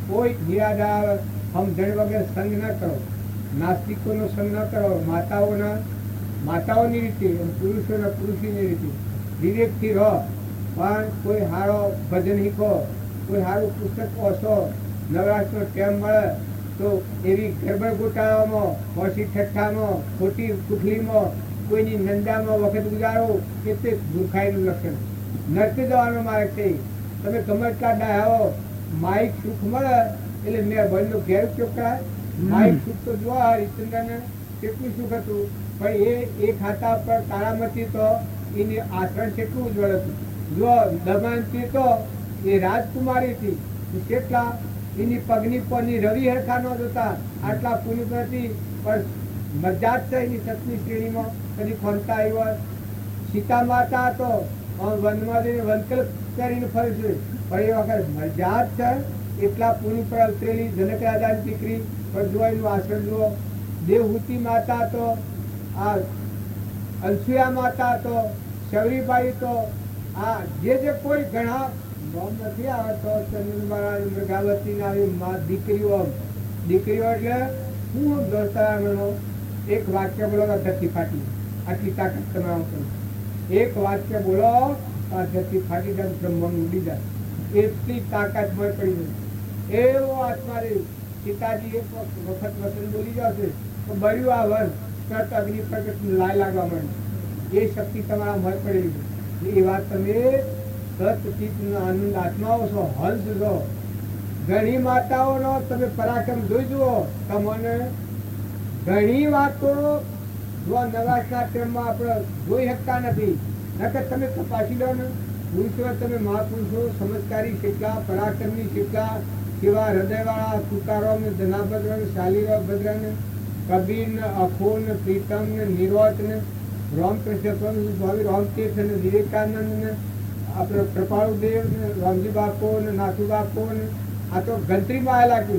કોઈ નિરાદા આવે સમજણ વગર સંગ ન કરો નાસ્તિકોનો સંગ ન કરો માતાઓની રીતે પુરુષોના પુરુષોની રીતે વિવેકથી રહો પણ કોઈ સારો ભજન શીખો કોઈ સારું પુસ્તક વાંચો નવરાશનો ટેમ મળે તો એવી ગરબડ ગોટાળામાં હોશી ઠઠ્ઠામાં ખોટી કુખલીમાં કોઈની નંદામાં વખત ગુજારો કે તે મૂર્ખાઈનું લક્ષણ નર્ક જવાનો માર્ગ છે તમે ગમે એટલા ડાયો માઇક સુખ મળે એટલે મેં ભણનો ઘેર ઉપયોગ કરાય માઇક સુખ તો જો હરિશ્ચંદ્રને કેટલું સુખ હતું પણ એ ખાતા પર તારામતી તો એની આચરણ કેટલું ઉજ્જવળ હતું જો દમયંતી તો એ રાજકુમારી હતી કેટલા એની પગની પરની રવિ હરખા ન જોતા આટલા પુનિત હતી પણ મજા જ છે એની સતની શ્રેણીમાં કદી ફરતા આવ્યો સીતા માતા તો વનમાં જઈને વનકલ્પ કરીને ફરે છે પણ એ વખત મજા જ છે એટલા પુનિત પર ઉતરેલી જનક રાજાની દીકરી પણ જો એનું આશ્રમ જુઓ દેવહૂતિ માતા તો, આ અનસુયા માતા તો, શબરીબાઈ તો, આ જે કોઈ ઘણા નામ નથી આવતો, ચંદ્રમાળા મૃગાવતી ના દીકરીઓ એટલે હું દોસ્તારાનો એક વાક્ય બોલો ધરતી ફાટી, આટલી તાકાત તમારા એક વાક્ય બોલો ધરતી ફાટી જાય, બ્રહ્માંડ ઉડી જાય, એટલી તાકાત મળ પડી જાય. એવો આત્મા રે સીતાજી એક વખત વચન બોલી જશે તો બળ્યું આ વન તરત અગ્નિ પ્રગટ લાય લાગવા માંડે. એ શક્તિ તમારા મળ પડેલી છે. એ વાત તમે સચિત આનંદ આત્માઓ છો, હંસ છો. ઘણી માતાઓનો તમે પરાક્રમ જોઈ જુઓ, તમને ઘણી વાતો જો નવાસના ટેમમાં આપણે જોઈ શકતા નથી. નકર તમે તપાસી લો ને, પુરુષો તમે મહાપુરુષો સમજકારી કેટલા, પરાક્રમી કેટલા, કેવા હૃદયવાળા તુકારામ ને ધનાભદ્ર ને શાલીરાવ ભદ્ર ને કબીર ને અખોર ને પ્રીતમ ને નિરોત ને રામકૃષ્ણ સ્વામી રામતીર્થ ને વિવેકાનંદ ને આપણે કૃપાળુદેવ ને રામજી બાપો ને નાથુ બાપો ને આ તો ગણતરીમાં આવેલા છે.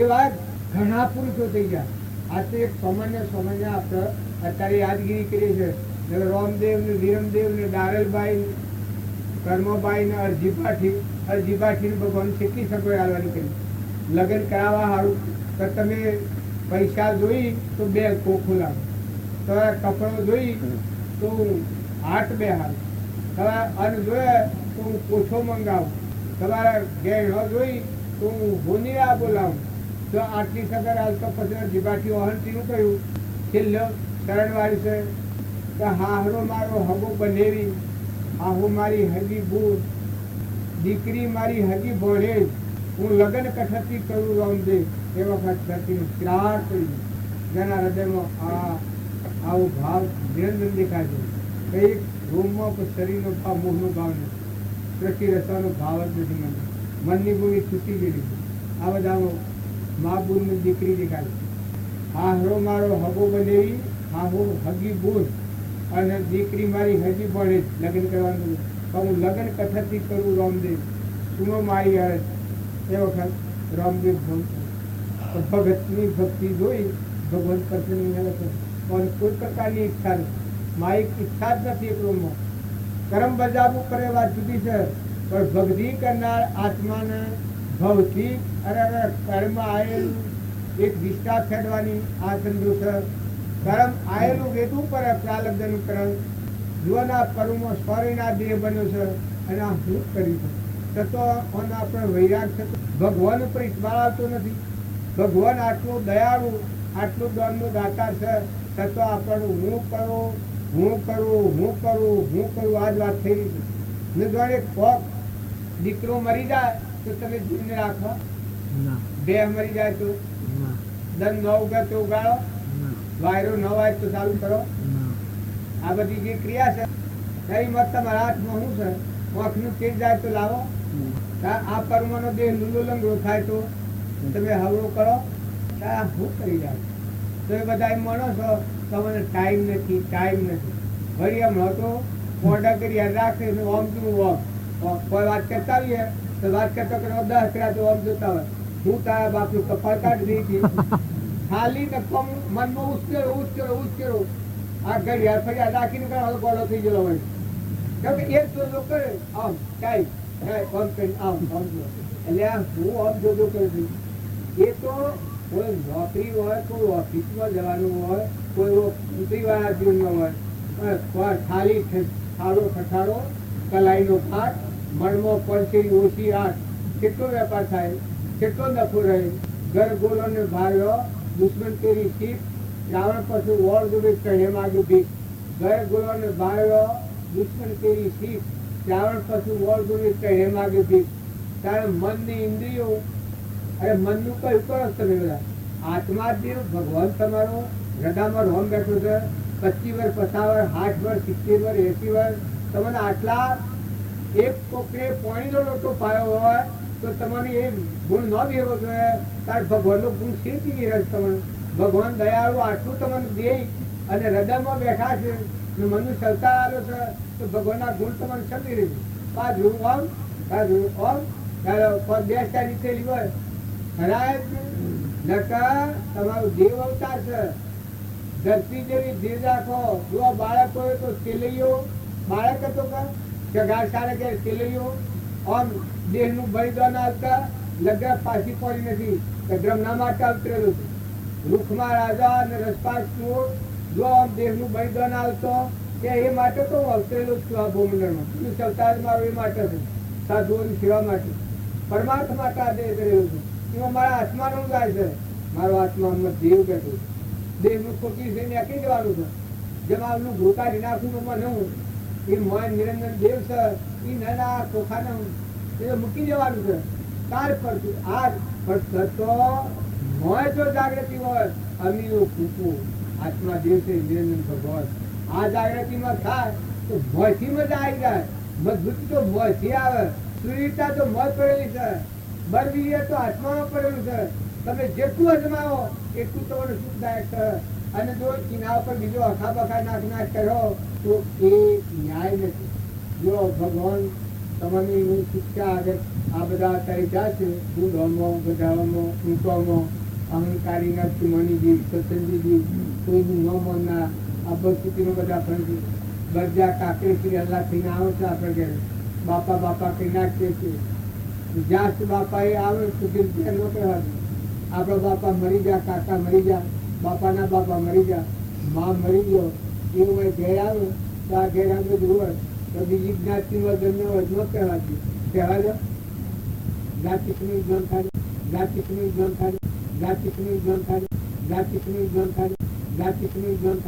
એવા ઘણા પુરુષો થઈ ગયા. આ તો એક સામાન્ય આપણે અત્યારે યાદગીરી કરીએ છીએ. રામદેવ ને વિરમદેવ ને દારલબાઈ કર્મબાઈ ને અરજીભાઠી ભગવાન કેટલી સગવડ આવવાની કરી. લગ્ન કરાવવા સારું તો તમે પૈસા જોઈ તો 2 કોખું લાવો, તમારા કપડો જોઈ તો 8 2 હાલ, તમારા અન્ન જોયે તો હું કોઠો મંગાવું, તમારા ગહેણો જોઈ તો હું હોનીરા બોલાવું. તો આટલી સગર હાલ તો પછી જીભાઠી ઓહનતીનું કહ્યું છેલ્લો શરણવાળી છે કે હાહરો મારો હગો બનેવી, હાહુ મારી હગી બૂર, દીકરી મારી હગી ભોળે, હું લગ્ન કઠથી કરું રામદેવ. એ વખત ધરતીનું શ્રાર કરી જેના હૃદયમાં આવો ભાવ નિરંજન દેખાય છે. એક રૂમમાં શરીરનો ભાવ, મોહનો ભાવ નથી, સૃષ્ટિ રચવાનો ભાવ જ નથી. મનની ભૂમિ છૂટી ગયેલી. આ બધામાં મા બુનની દીકરી દેખાય. હાહરો મારો હગો બનેવી, હાહુ હગી બૂર, અને દીકરી મારી હજી ભણે લગ્ન કરવાનું. પણ હું લગ્ન કથાથી કરું રામદેવ, સુનો મારી હરજ. એ વખત રામદેવ ભગતની ભક્તિ જોઈ ભગવાન પ્રસન્ન પણ કોઈ પ્રકારની ઈચ્છા નથી. મારી ઈચ્છા જ નથી. એકલોમાં કર્મ બજાવવું કરે વાત જુદી છે, પણ ભક્તિ કરનાર આત્માને ભૌતિક અને કર્મ આવેલું એક દિશા ખેડવાની આ ધંધો છે. કર્મ આવેલું વેદવું પડે, પ્રાલબ્ધનું કર્મ જીવનના પર્વમાં સ્વરીના દેહ બન્યો છે અને આ શું કર્યું છે તો આપણે વૈરાગ છે. ભગવાન ઉપર ઈશ્વર આવતો નથી. ભગવાન આટલું દયાળુ, આટલું દંડનો દાતાર છે, છતાં આપણને હું કરું આ જ વાત થઈ રહી છે. ને જાણે કોક દીકરો મરી જાય તો તમે જીવને રાખો, દેહ મરી જાય તો દંડ ન ઉગે તો ઉગાડો, વાયરો ન વાય તો ચાલુ કરો. આ બધી જે ક્રિયા છે કઈ મત તમારા હાથમાં શું છે? આંખનું તેજ જાય તો લાવો. આ કર્મનો દેહ લૂલો લંગડો થાય તો તમે હવળો કરો. શું કરી જાય તો એ બધા એમ માનો છો તમને ટાઈમ નથી. વળી એમ હતો ઓર્ડર કરી યાદ રાખે ઓમ તું ઓમ કોઈ વાત કરતા આવીએ તો વાત કરતો કરો 10 કરા તો ઓમ જોતા હોય. હું તારા બાપનું કપાળ કાઢી દઈ ખાલી નકમ મનમાં ઉશ્કેરો આ ઘડિયાળ ફરિયાદ રાખીને કરો ગોળો થઈ ગયેલો હોય. કેમ કે એક જોજો કરે આમ ટાઈમ ઓમ કરી આમ એટલે હું આમ જોજો કરું. એ તો કોઈ નોકરી હોય, કોઈ ઓફિસમાં જવાનું હોય, કોઈ નોકરીવાળા જીવનમાં હોય, ખાલી ઠાડો ઠઠાડો કલાઈનો પાઠ મનમાં પડશે ઓછી આઠ કેટલો વેપાર થાય, કેટલો નફો રહે. ઘર ગોલોને ભાવ્યો દુશ્મન તેરી શીખ, રાવણ પછી વોર જોડે ચઢે માગ્યું ભીખ. ઘર ગોલોને ભાવ્યો દુશ્મન તેરી શીખ, રાવણ પછી વોર જોડે ચઢે માગ્યું ભીખ. ત્યારે મનની ઇન્દ્રિયો અરે મનનું કયું કરો તમે બધા આત્મા દેવ ભગવાન તમારો હૃદયમાં રોમ બેઠો છે. 25 વર્ષ 50 વર્ષ 60 વર્ષ 70 વર્ષ 80 વર્ષ તમને આટલા એક કોકરે પાણીનો લોટો પાયો હોય તો તમને એ ગુણ ન દેવો જોઈએ. તાર ભગવાનનો ગુણ શીખી રહે તમને. ભગવાન દયાળુ આટલું તમને દે અને હૃદયમાં બેઠા છે ને મનનું સલતા આવ્યો છે તો ભગવાનના ગુણ તમને સમજી રહ્યું. બાજુ ઓમ બાજુ ઓમ બે સ્ટાર લીધેલી હોય હરાય નકર તમારું દેવ અવતાર છે. ધરતી જેવી ધીર રાખો. જો આ બાળક હોય તો તેલૈયો બાળક હતો કે ઘાસ ખાને કે તેલૈયો આમ દેહનું બલિદાન આવતા લગ્ન પાછી પડી નથી કે ધર્મના માટે અવતરેલું છે. વૃક્ષમાં રાજા અને રસપાસ જો આમ દેહનું બલિદાન આવતો કે એ માટે તો હું અવતરેલું જ છું આ ભૂમંડળમાં. અવતાર મારો એ માટે છે, સાધુઓની સેવા માટે, પરમાર્થ માટે આ દેહ કરેલું છે. એમાં મારા આત્માનું જાય છે. મારો આત્મા અમને દેવ કહેતું દેહનું ખોટી છે નાખી દેવાનું છે. જેમાં આમનું ભૂકાઢી નાખવું મને હું એ મોય નિરંજન દેવ છે એ નાના ખોખાને એ મૂકી દેવાનું છે. તાર પડતું આ તો મોય જો જાગૃતિ હોય અમીનું ફૂકવું આત્મા દેવ છે નિરંજન ભગવાન આ જાગૃતિમાં થાય તો મોયથી મજા આવી જાય. મજબૂતી તો મોયથી આવે. સુરીરતા તો મોય પડેલી છે. બળવીર્ય તો આત્મામાં પડેલું છે. તમે જેટલું અજમાવો એટલું તમારું સુખદાયક છે. અને જો એના ઉપર બીજો અખા બખા નાખ કરો તો એ ન્યાય નથી. જો ભગવાન તમારી શિક્ષા આગળ આ બધા તરીકા છે ગુણોમાં ગધાવામાં ઊંટોમાં અહંકારીના ચુમણીજી સત્સંગીજી કોઈનું ન માનના આ પરિસ્થિતિનો બધા ફરજી બરજા કાકડી શ્રી અલ્લાહ થઈને આવે છે. આપણે ઘેર બાપા બાપા કહી નાખીએ છીએ. જ્યાં બાપા એ આવે તો ન કહેવાતું. આપણા બાપા મરી જા, કાકા મરી જા, બાપાના બાપા મરી જા, મા મરી ગયો એવું હોય ઘેર આવે તો આ ઘેર આપણે જોવે તો બીજી જ્ઞાતિમાં જન્મ હોય ન કહેવાતી. કહેવા દો જાતિનું જ્ઞાન થાય, જાતિનું જ્ઞાન થાય, જાતિનું જ્ઞાન થાય, જાતિનું જ્ઞાન થાય, જાતિનું જ્ઞાન થાય.